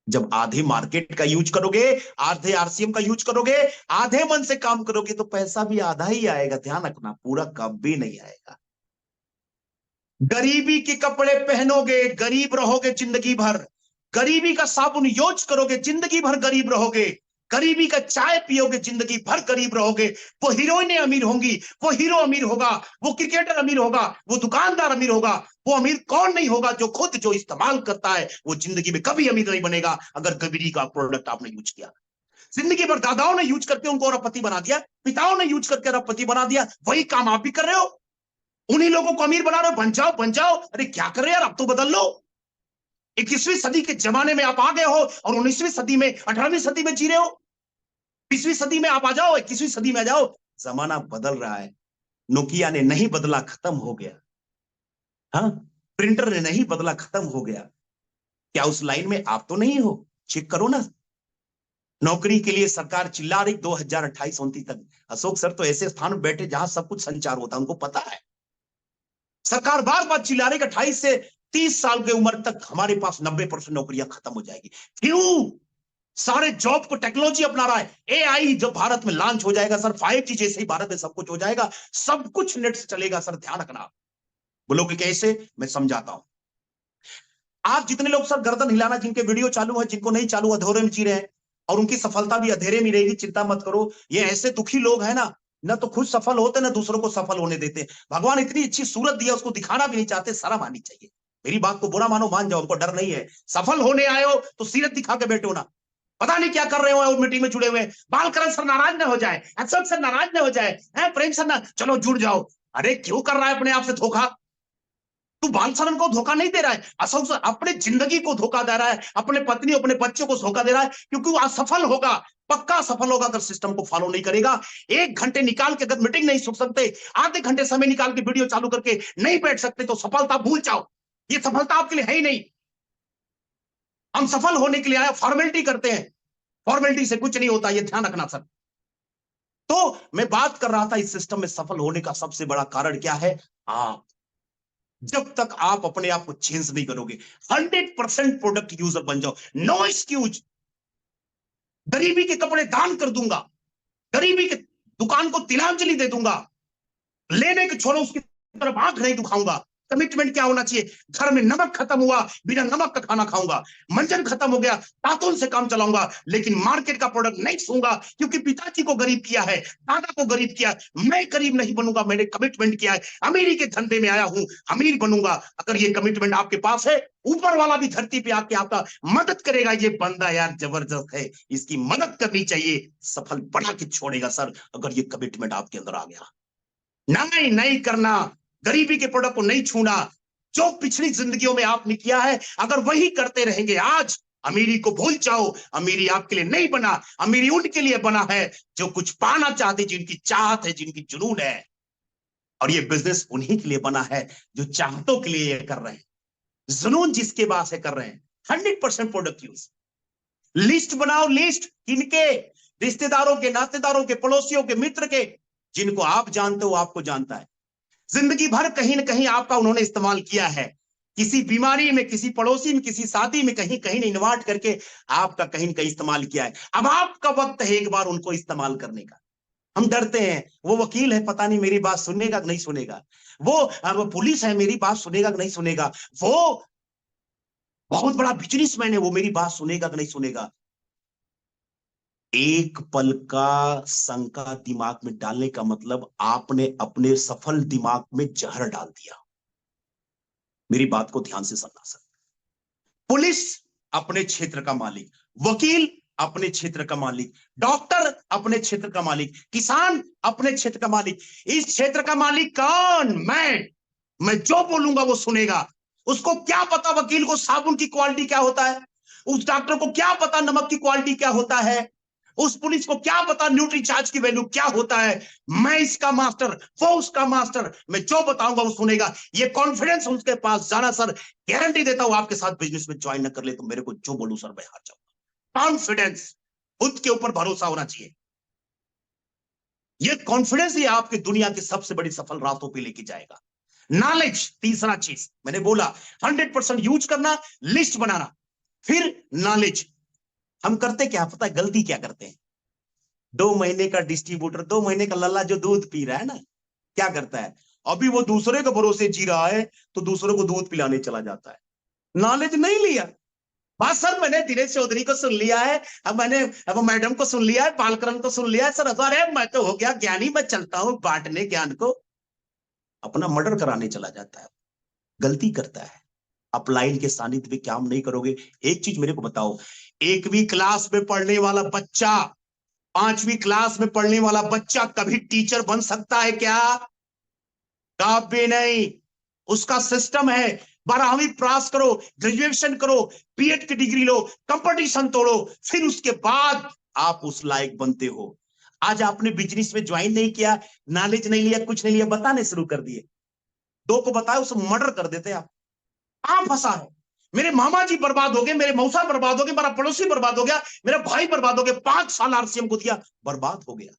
जब आधे मार्केट का यूज करोगे, आधे आरसीएम का यूज करोगे, आधे मन से काम करोगे, तो पैसा भी आधा ही आएगा। ध्यान रखना, पूरा कभी नहीं आएगा। गरीबी के कपड़े पहनोगे, गरीब रहोगे जिंदगी भर। गरीबी का साबुन यूज करोगे, जिंदगी भर गरीब रहोगे। गरीबी का चाय पियोगे, जिंदगी भर गरीब रहोगे। वो हीरोइनें अमीर होंगी, वो हीरो अमीर होगा, वो क्रिकेटर अमीर होगा, वो दुकानदार अमीर होगा। वो अमीर कौन नहीं होगा? जो खुद जो इस्तेमाल करता है, वो जिंदगी में कभी अमीर नहीं बनेगा, अगर गरीबी का प्रोडक्ट आपने यूज किया। जिंदगी भर दादाओं ने यूज करके उनको अरबपति बना दिया, पिताओं ने यूज करके अरबपति बना दिया, वही काम आप भी कर रहे हो। उन्हीं लोगों को अमीर बना रहे हो, बन जाओ बन जाओ। अरे क्या कर रहे हो यार, अब तो बदल लो। 21वीं सदी के जमाने में आप आ गए हो और 19वीं सदी में, 18वीं सदी में जी रहे हो। 20वीं सदी में आप आ जाओ, 21वीं सदी में आ जाओ। जमाना बदल रहा है। नोकिया ने नहीं बदला, खत्म हो गया। हाँ, प्रिंटर ने नहीं बदला, खत्म हो गया। क्या उस लाइन में आप तो नहीं हो? चेक करो ना। नौकरी के लिए सरकार चिल्ला रही 2028-29 तक। अशोक सर तो ऐसे स्थान में बैठे जहां सब कुछ संचार होता है, उनको पता है। सरकार बार बार चिल्ला रही कि 28 से 30 साल की उम्र तक हमारे पास 90% नौकरियां खत्म हो जाएगी। क्यों? सारे जॉब को टेक्नोलॉजी अपना रहा है। एआई जब भारत में लॉन्च हो जाएगा सर, 5G जैसे ही भारत में सब कुछ हो जाएगा, सब कुछ नेट से चलेगा सर, ध्यान रखना। बोलोगे कैसे? मैं समझाता हूं। आप जितने लोग सर गर्दन हिलाना, जिनके वीडियो चालू है, जिनको नहीं चालू, अधूरे में जी रहे हैं, और उनकी सफलता भी अंधेरे में रहेगी, चिंता मत करो। ये ऐसे दुखी लोग हैं ना तो खुद सफल होते, ना दूसरों को सफल होने देते। भगवान इतनी अच्छी सूरत दिया, उसको दिखाना भी नहीं चाहते, शर्म आनी चाहिए। मेरी बात को बुरा मानो, मान जाओ, हमको डर नहीं है। सफल होने आए हो तो सीरत दिखा के बैठो ना। पता नहीं क्या कर रहे हो, मीटिंग में जुड़े हुए। बालकरण सर नाराज ना हो जाए, अशोक सर नाराज ना हो जाए, प्रेम सर ना, चलो जुड़ जाओ। अरे क्यों कर रहा है अपने आप से धोखा? तू बालसरन को धोखा नहीं दे रहा है, अशोक सर अपने जिंदगी को धोखा दे रहा है, अपने पत्नी अपने बच्चों को धोखा दे रहा है, क्योंकि वो असफल होगा, पक्का सफल होगा अगर सिस्टम को फॉलो नहीं करेगा। 1 घंटे निकाल के अगर मीटिंग नहीं सुन सकते, आधे घंटे समय निकाल के वीडियो चालू करके नहीं बैठ सकते, तो सफलता भूल जाओ। ये सफलता आपके लिए है ही नहीं। हम सफल होने के लिए आए, फॉर्मेलिटी करते हैं, फॉर्मेलिटी से कुछ नहीं होता, ये ध्यान रखना सर। तो मैं बात कर रहा था, इस सिस्टम में सफल होने का सबसे बड़ा कारण क्या है? आप, जब तक आप अपने आप को चेंज नहीं करोगे, 100% प्रोडक्ट यूजर बन जाओ, नो एक्सक्यूज। गरीबी के कपड़े दान कर दूंगा, गरीबी के दुकान को तिलांजलि दे दूंगा, लेने के छोड़ो, उसकी तरफ आंख नहीं दुखाऊंगा। कमिटमेंट क्या होना चाहिए? घर में नमक खत्म हुआ, बिना नमक का खाना खाऊंगा। मंजन खत्म हो गया, तातून से काम चलाऊंगा, लेकिन मार्केट का प्रोडक्ट नहीं छूंगा, क्योंकि पिताजी को गरीब किया है, दादा को गरीब किया। मैं गरीब नहीं बनूंगा, मैंने कमिटमेंट किया है, अमीरी के धंधे में आया हूं, अमीर बनूंगा। अगर ये कमिटमेंट आपके पास है, ऊपर वाला भी धरती पे आके आपका मदद करेगा। ये बंदा यार जबरदस्त है, इसकी मदद करनी चाहिए, सफल बना के छोड़ेगा सर, अगर ये कमिटमेंट आपके अंदर आ गया। नहीं, नहीं करना, गरीबी के प्रोडक्ट को नहीं छूना। जो पिछली जिंदगियों में आपने किया है, अगर वही करते रहेंगे, आज अमीरी को भूल जाओ। अमीरी आपके लिए नहीं बना, अमीरी उनके लिए बना है जो कुछ पाना चाहते, जिनकी चाहत है, जिनकी जुनून है। और ये बिजनेस उन्हीं के लिए बना है जो चाहतों के लिए ये कर रहे हैं, जुनून जिसके पास है कर रहे हैं। 100% प्रोडक्ट यूज। लिस्ट बनाओ, लिस्ट किनके? रिश्तेदारों के, नातेदारों के, पड़ोसियों के, मित्र के, जिनको आप जानते हो, आपको जानता है। जिंदगी भर कहीं ना कहीं आपका उन्होंने इस्तेमाल किया है, किसी बीमारी में, किसी पड़ोसी में, किसी शादी में, कहीं कहीं इन्वाइट करके आपका कहीं न कहीं इस्तेमाल किया है। अब आपका वक्त है एक बार उनको इस्तेमाल करने का। हम डरते हैं, वो वकील है, पता नहीं मेरी बात सुनेगा कि नहीं सुनेगा, वो पुलिस है, मेरी बात सुनेगा कि नहीं सुनेगा, वो बहुत बड़ा बिजनेसमैन है, वो मेरी बात सुनेगा कि नहीं सुनेगा। एक पल का शंका दिमाग में डालने का मतलब आपने अपने सफल दिमाग में जहर डाल दिया। मेरी बात को ध्यान से समझना सर। पुलिस अपने क्षेत्र का मालिक, वकील अपने क्षेत्र का मालिक, डॉक्टर अपने क्षेत्र का मालिक, किसान अपने क्षेत्र का मालिक। इस क्षेत्र का मालिक कौन? मैं जो बोलूंगा वो सुनेगा। उसको क्या पता वकील को साबुन की क्वालिटी क्या होता है, उस डॉक्टर को क्या पता नमक की क्वालिटी क्या होता है, उस पुलिस को क्या पता न्यूट्री चार्ज की वैल्यू क्या होता है। मैं इसका मास्टर, वो उसका मास्टर, मैं जो बताऊंगा वो सुनेगा। ये कॉन्फिडेंस उसके पास जाना सर, गारंटी देता हूं आपके साथ बिजनेस में ज्वाइन न कर ले तो मेरे को जो बोलूं सर मैं हार जाऊंगा। कॉन्फिडेंस, खुद के ऊपर भरोसा होना चाहिए। ये कॉन्फिडेंस ही आपकी दुनिया की सबसे बड़ी सफल रातों पे लेके जाएगा। नॉलेज, तीसरा चीज मैंने बोला, 100% यूज करना, लिस्ट बनाना, फिर नॉलेज। हम करते क्या पता है, गलती क्या करते हैं? 2 महीने का डिस्ट्रीब्यूटर, 2 महीने का लल्ला जो दूध पी रहा है ना, क्या करता है? अभी वो दूसरे के भरोसे जी रहा है तो दूसरों को दूध पिलाने चला जाता है। नॉलेज नहीं लिया। बात सर मैंने दिनेश चौधरी को सुन लिया है, अब मैडम को सुन लिया है, पालकरन को सुन लिया है सर, अरे मैं तो हो गया ज्ञानी, मैं चलता हूं बांटने ज्ञान को। अपना मर्डर कराने चला जाता है, गलती करता है। अपलाइन के सानिध्य में काम नहीं करोगे। एक चीज मेरे को बताओ, 1वीं क्लास में पढ़ने वाला बच्चा, 5वीं क्लास में पढ़ने वाला बच्चा कभी टीचर बन सकता है क्या? कभी नहीं। उसका सिस्टम है, 12वीं पास करो, ग्रेजुएशन करो, बीएड की डिग्री लो, कंपटीशन तोड़ो, फिर उसके बाद आप उस लायक बनते हो। आज आपने बिजनेस में ज्वाइन नहीं किया, नॉलेज नहीं लिया, कुछ नहीं लिया, बताने शुरू कर दिए। 2 को बताया, उसे मर्डर कर देते आप फंसा है। मेरे मामा जी बर्बाद हो गए, मेरे मौसा बर्बाद हो गए, मेरा पड़ोसी बर्बाद हो गया, मेरा भाई बर्बाद हो गया, 5 साल आरसीएम को दिया, बर्बाद हो गया।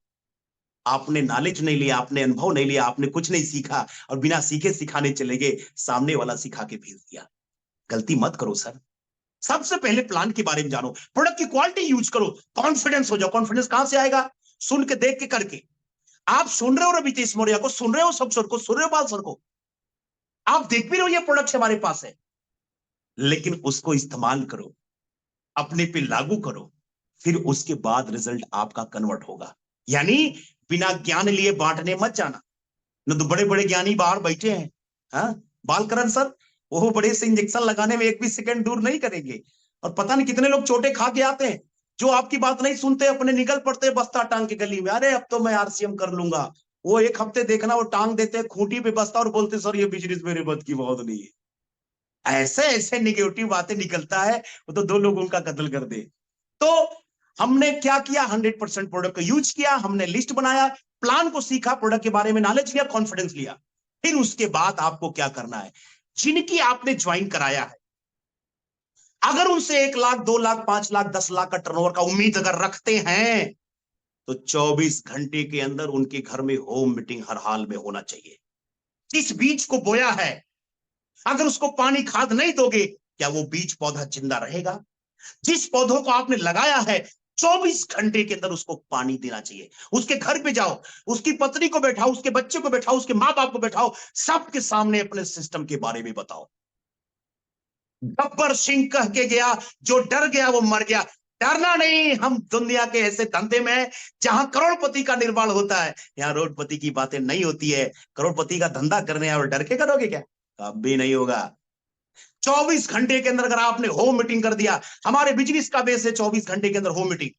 आपने नॉलेज नहीं लिया, आपने अनुभव नहीं लिया, आपने कुछ नहीं सीखा, और बिना सीखे सिखाने चले गए, सामने वाला सिखा के भेज दिया। गलती मत करो सर। सबसे पहले प्लान के बारे में जानो, प्रोडक्ट की क्वालिटी यूज करो, कॉन्फिडेंस हो जाओ। कॉन्फिडेंस कहां से आएगा? सुन के, देख के, करके। आप सुन रहे हो रवितेश मौर्य को, सुन रहे हो सब सर को, सुन रहे हो बाल सर को, आप देख भी रहे हो ये प्रोडक्ट हमारे पास है, लेकिन उसको इस्तेमाल करो, अपने पे लागू करो, फिर उसके बाद रिजल्ट आपका कन्वर्ट होगा। यानी बिना ज्ञान लिए बांटने मत जाना। न तो बड़े बड़े ज्ञानी बाहर बैठे हैं, हाँ, बालकरण सर, वो बड़े से इंजेक्शन लगाने में एक भी सेकंड दूर नहीं करेंगे, और पता नहीं कितने लोग चोटे खा के आते हैं, जो आपकी बात नहीं सुनते, अपने निकल पड़ते हैं बस्ता टांग के गली में, अरे अब तो मैं आरसीएम कर लूंगा। वो एक हफ्ते देखना, वो टांग देते हैं खूंटी पे बस्ता और बोलते सर ये बिजनेस मेरे बद की बहुत नहीं है। ऐसे ऐसे निगेटिव बातें निकलता है, वो तो दो लोगों का कत्ल कर दे। तो हमने क्या किया, 100% प्रोडक्ट का यूज किया, हमने लिस्ट बनाया, प्लान को सीखा, प्रोडक्ट के बारे में नॉलेज लिया, कॉन्फिडेंस लिया। फिर उसके बाद आपको क्या करना है, जिनकी आपने ज्वाइन कराया है, अगर उनसे 1 लाख 2 लाख 5 लाख 10 लाख का टर्नओवर का उम्मीद अगर रखते हैं, तो 24 घंटे के अंदर उनके घर में होम मीटिंग हर हाल में होना चाहिए। जिस बीज को बोया है, अगर उसको पानी खाद नहीं दोगे, क्या वो बीज पौधा जिंदा रहेगा? जिस पौधों को आपने लगाया है, 24 घंटे के अंदर उसको पानी देना चाहिए। उसके घर पे जाओ, उसकी पत्नी को बैठाओ, उसके बच्चे को बैठाओ, उसके माँ बाप को बैठाओ, सबके सामने अपने सिस्टम के बारे में बताओ। गब्बर सिंह कह के गया, जो डर गया वो मर गया। डरना नहीं, हम दुनिया के ऐसे धंधे में हैं जहां करोड़पति का निर्माण होता है, यहाँ रोडपति की बातें नहीं होती है। करोड़पति का धंधा करने और डर के करोगे क्या? कभी नहीं होगा। 24 घंटे के अंदर अगर आपने होम मीटिंग कर दिया, हमारे बिजनेस का बेस है 24 घंटे के अंदर होम मीटिंग।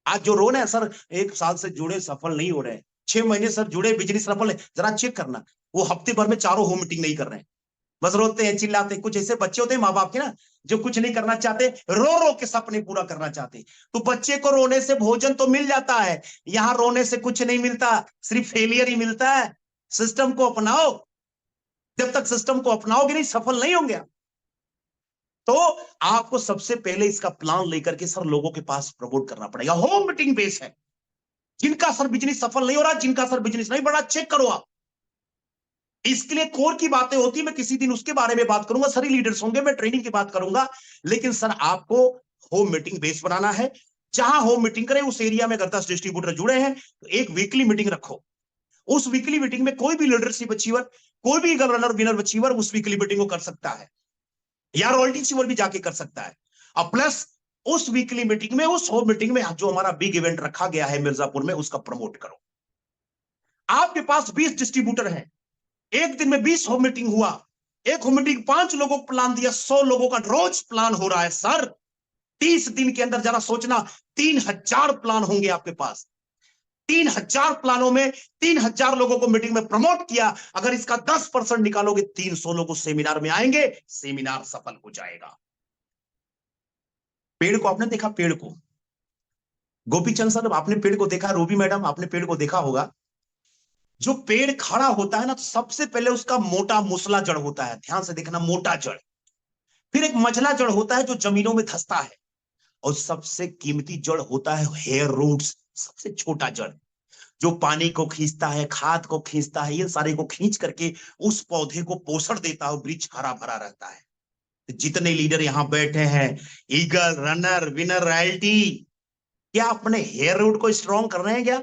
आज जो रो रहे हैं सर 1 साल से जुड़े सफल नहीं हो रहे हैं, 6 महीने सर जुड़े बिजनेस सफल है, जरा चेक करना, वो हफ्ते भर में 4 होम मीटिंग नहीं कर रहे हैं, बस रोते हैं चिल्लाते हैं। कुछ ऐसे बच्चे होते हैं माँ बाप के ना, जो कुछ नहीं करना चाहते, रो रो के सपने पूरा करना चाहते। तो बच्चे को रोने से भोजन तो मिल जाता है, यहां रोने से कुछ नहीं मिलता, सिर्फ फेलियर ही मिलता है। सिस्टम को अपनाओ, जब तक सिस्टम को अपनाओगे नहीं, सफल नहीं होंगे। तो आपको सबसे पहले इसका प्लान लेकर के सर लोगों के पास प्रमोट करना पड़ेगा। होम मीटिंग बेस है, जिनका सर बिजनेस सफल नहीं हो रहा, जिनका सर बिजनेस नहीं बढ़ा, चेक करो आप। इसके लिए कोर की बातें होती है, मैं किसी दिन उसके बारे में बात करूंगा, सर लीडर्स होंगे, मैं ट्रेनिंग की बात करूंगा। लेकिन सर आपको होम मीटिंग बेस बनाना है, जहां होम मीटिंग करें उस एरिया में अगर 10 डिस्ट्रीब्यूटर जुड़े हैं तो एक वीकली मीटिंग रखो। उस वीकली मीटिंग में कोई भी लीडरशिप अचीवर, कोई भी रनर विनर अचीवर उस वीकली मीटिंग को कर सकता है, या रॉयल्टी अचीवर भी जाके कर सकता है। अब प्लस उस वीकली मीटिंग में, उस होम मीटिंग में जो हमारा बिग इवेंट रखा गया है मिर्जापुर में, उसका प्रमोट करो। आपके पास 20 डिस्ट्रीब्यूटर हैं, एक दिन में 20 होम मीटिंग हुआ, एक होम मीटिंग 5 लोगों को प्लान दिया, 100 लोगों का रोज प्लान हो रहा है सर। 30 दिन के अंदर जरा सोचना, 3000 प्लान होंगे आपके पास। 3000 प्लानों में 3000 लोगों को मीटिंग में प्रमोट किया, अगर इसका 10% निकालोगे, 300 लोग उस सेमिनार में आएंगे, सेमिनार सफल हो जाएगा। पेड़ को आपने देखा, पेड़ को, गोपीचंद सर आपने पेड़ को देखा, रूबी मैडम आपने पेड़ को देखा होगा। जो पेड़ खड़ा होता है ना, तो सबसे पहले उसका मोटा मुसला जड़ होता है, ध्यान से देखना, मोटा जड़। फिर एक मझला जड़ होता है जो जमीनों में धंसता है, और सबसे कीमती जड़ होता है हेयर रूट्स, सबसे छोटा जड़, जो पानी को खींचता है, खाद को खींचता है, ये सारे को खींच करके उस पौधे को पोषण देता है, वृक्ष हरा भरा रहता है। जितने लीडर यहां बैठे हैं, ईगल, रनर, विनर, रॉयल्टी, क्या अपने हेयर रूट को स्ट्रॉन्ग कर रहे हैं क्या?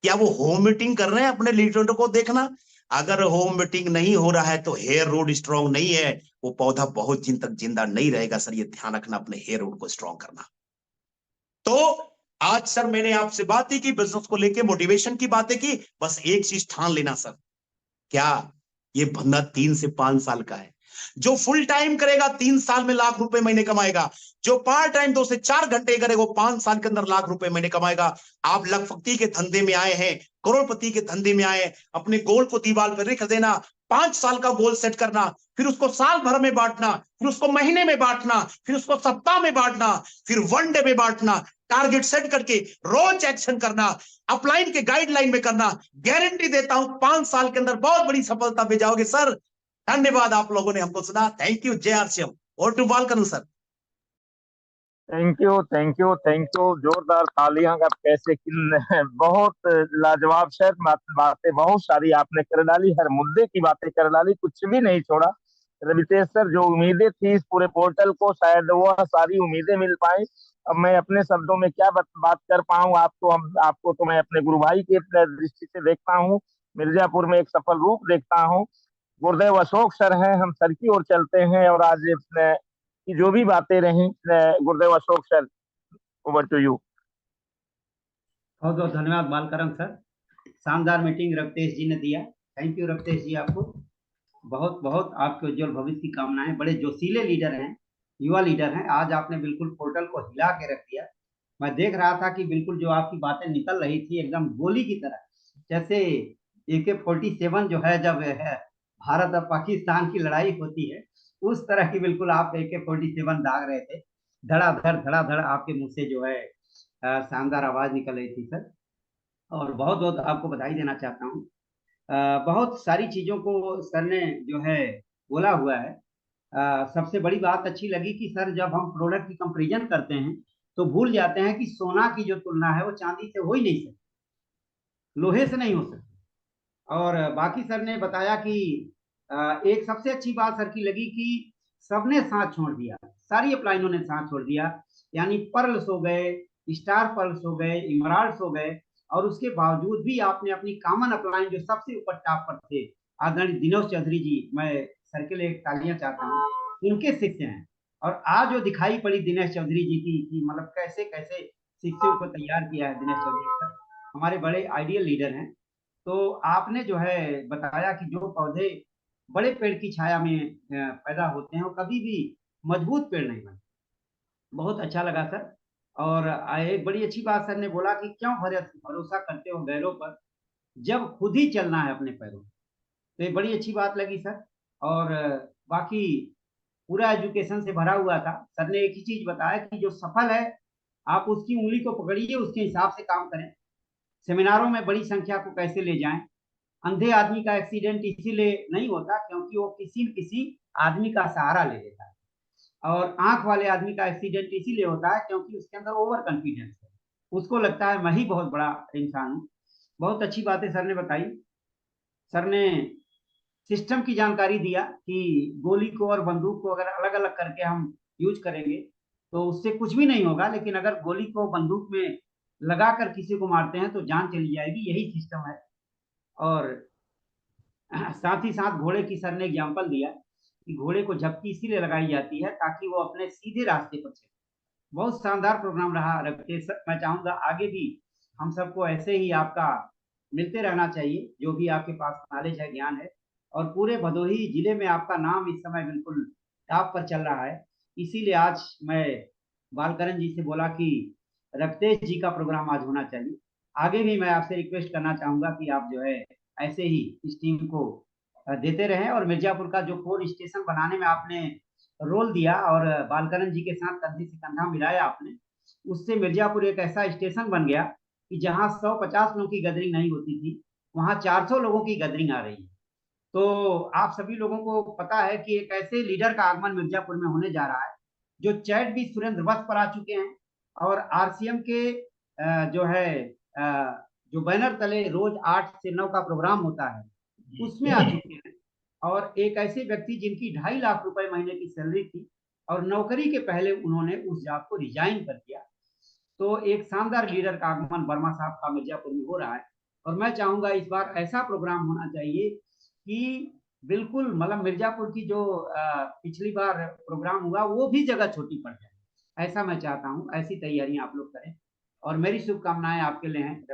क्या वो होम मीटिंग कर रहे हैं अपने लीडर को देखना? अगर होम मीटिंग नहीं हो रहा है तो हेयर रूट स्ट्रॉन्ग नहीं है, वो पौधा बहुत दिन तक जिंदा नहीं रहेगा सर, ये ध्यान रखना, अपने हेयर रूट को स्ट्रॉन्ग करना। तो आज सर मैंने आपसे बातें की, बिजनेस को लेके मोटिवेशन की बातें की, बस एक चीज ठान लेना सर, क्या ये बंदा 3 से 5 साल का है, जो फुल टाइम करेगा 3 साल में लाख रुपए महीने कमाएगा, जो पार्ट टाइम 2 से 4 घंटे करेगा वो 5 साल के अंदर लाख रुपए महीने कमाएगा। आप लखपति के धंधे में आए हैं, करोड़पति के धंधे में आए, अपने गोल को दीवार पर लिख देना, 5 साल का गोल सेट करना, फिर उसको साल भर में बांटना, फिर उसको महीने में बांटना, फिर उसको सप्ताह में बांटना, फिर 1 डे में बांटना, टारगेट सेट करके रोज एक्शन करना, अपलाइन के गाइडलाइन में करना। गारंटी देता हूं 5 साल के अंदर बहुत बड़ी सफलता पे जाओगे सर। धन्यवाद, आप लोगों ने हमको सुना, थैंक यू। जय आरसीएम। और टू बाल करूं sir. Thank you, thank you, thank you. जोरदार तालियां का कैसे किन बहुत लाजवाब सर, बातें बहुत सारी आपने कर डाली, हर मुद्दे की बातें कर डाली, कुछ भी नहीं छोड़ा। रवितेश सर, जो उम्मीदें थी इस पूरे पोर्टल को, शायद वह सारी उम्मीदें मिल पाई। अब मैं अपने शब्दों में क्या बात कर पाऊं, आपको तो मैं अपने गुरु भाई की दृष्टि से देखता हूँ, मिर्जापुर में एक सफल रूप देखता हूँ। गुरुदेव अशोक सर हैं, हम सर की ओर चलते हैं, और आज कि जो भी बातें रही, Gurudev Ashok sir, over to you. बहुत बहुत धन्यवाद बालकरम सर, शानदार मीटिंग रवतेश जी ने दिया। थैंक यू रवतेश जी, आपको बहुत बहुत आपके उज्जवल भविष्य की कामनाएं। बड़े जोशीले लीडर हैं, युवा लीडर हैं। आज आपने बिल्कुल पोर्टल को हिला के रख दिया। मैं देख रहा था कि बिल्कुल जो आपकी बातें निकल रही थी एकदम गोली की तरह, जैसे AK-47 जो है, जब है भारत और पाकिस्तान की लड़ाई होती है, उस तरह की बिल्कुल आप AK-47 दाग रहे थे। धड़ाधड़ आपके मुंह से जो है शानदार आवाज निकल रही थी सर। और बहुत बहुत आपको बधाई देना चाहता हूँ। बहुत सारी चीजों को सर ने जो है बोला हुआ है। सबसे बड़ी बात अच्छी लगी कि सर जब हम प्रोडक्ट की कंपैरिजन करते हैं तो भूल जाते हैं कि सोना की जो तुलना है वो चांदी से हो ही नहीं सकती, लोहे से नहीं हो सकती। और बाकी सर ने बताया कि एक सबसे अच्छी बात सर की लगी कि सबने साथ छोड़ दिया, सारी अपलाइनों ने साथ छोड़ दिया। यानी पर्ल्स हो गए, स्टार पर्ल्स हो गए, इमराल्ड्स हो गए, और उसके बावजूद भी आपने अपनी कॉमन अपलाइन जो सबसे ऊपर टॉप पर थे, आदरणीय दिनेश चौधरी जी, मैं सर के लिए तालियां चाहता हूँ, उनके शिष्य हैं। और आज जो दिखाई पड़ी दिनेश चौधरी जी की कि मतलब कैसे कैसे शिष्यों को तैयार किया है दिनेश चौधरी सर, हमारे बड़े आइडियल लीडर हैं। तो आपने जो है बताया कि जो पौधे बड़े पेड़ की छाया में पैदा होते हैं वो कभी भी मजबूत पेड़ नहीं बनते। बहुत अच्छा लगा सर। और एक बड़ी अच्छी बात सर ने बोला कि क्यों भरोसा करते हो गैरों पर जब खुद ही चलना है अपने पैरों पर। तो ये बड़ी अच्छी बात लगी सर। और बाकी पूरा एजुकेशन से भरा हुआ था। सर ने एक ही चीज बताया कि जो सफल है आप उसकी उंगली को पकड़िए, उसके हिसाब से काम करें। सेमिनारों में बड़ी संख्या को कैसे ले जाएं। अंधे आदमी का एक्सीडेंट इसीलिए नहीं होता क्योंकि वो किसी न किसी आदमी का सहारा ले लेता है, और आंख वाले आदमी का एक्सीडेंट इसीलिए होता है क्योंकि उसके अंदर ओवर कॉन्फिडेंस है, उसको लगता है मैं ही बहुत बड़ा इंसान हूँ। बहुत अच्छी बातें सर ने बताई। सर ने सिस्टम की जानकारी दिया कि गोली को और बंदूक को अगर अलग अलग करके हम यूज करेंगे तो उससे कुछ भी नहीं होगा, लेकिन अगर गोली को बंदूक में लगाकर किसी को मारते हैं तो जान चली जाएगी, यही सिस्टम है। और साथ ही साथ घोड़े की सर ने एग्जाम्पल दिया कि घोड़े को झपकी इसीलिए लगाई जाती है ताकि वो अपने सीधे रास्ते पर चले। बहुत शानदार प्रोग्राम रहा रवतेश सर। मैं चाहूंगा आगे भी हम सबको ऐसे ही आपका मिलते रहना चाहिए, जो भी आपके पास नॉलेज है, ज्ञान है। और पूरे भदोही जिले में आपका नाम इस समय बिल्कुल टॉप पर चल रहा है। इसीलिए आज मैं बालकरन जी से बोला कि रवतेश जी का प्रोग्राम आज होना चाहिए। आगे भी मैं आपसे रिक्वेस्ट करना चाहूंगा कि आप जो है ऐसे ही इस टीम को देते रहें। और मिर्जापुर का जो कोर स्टेशन बनाने में आपने रोल दिया और बालकरन जी के साथ कंधे से कंधा मिलाया आपने, उससे मिर्जापुर एक ऐसा स्टेशन बन गया कि जहां 150 लोगों की गैदरिंग नहीं होती थी, वहां 400 लोगों की गैदरिंग आ रही है। तो आप सभी लोगों को पता है कि एक ऐसे लीडर का आगमन मिर्जापुर में होने जा रहा है जो चैट भी सुरेंद्र वस्त पर आ चुके हैं, और RCM के जो है जो बैनर तले रोज 8 से 9 का प्रोग्राम होता है उसमें आ चुके हैं। और एक ऐसे व्यक्ति जिनकी 2.5 लाख रुपए महीने की सैलरी थी और नौकरी के पहले उन्होंने उस जॉब को रिजाइन कर दिया। तो एक शानदार लीडर का आगमन वर्मा साहब का मिर्जापुर में हो रहा है। और मैं चाहूंगा इस बार ऐसा प्रोग्राम होना चाहिए कि बिल्कुल मतलब मिर्जापुर की जो पिछली बार प्रोग्राम हुआ वो भी जगह छोटी पड़ जाए, ऐसा मैं चाहता हूँ। ऐसी तैयारियां आप लोग करें और मेरी शुभकामनाएं आपके लिए हैं।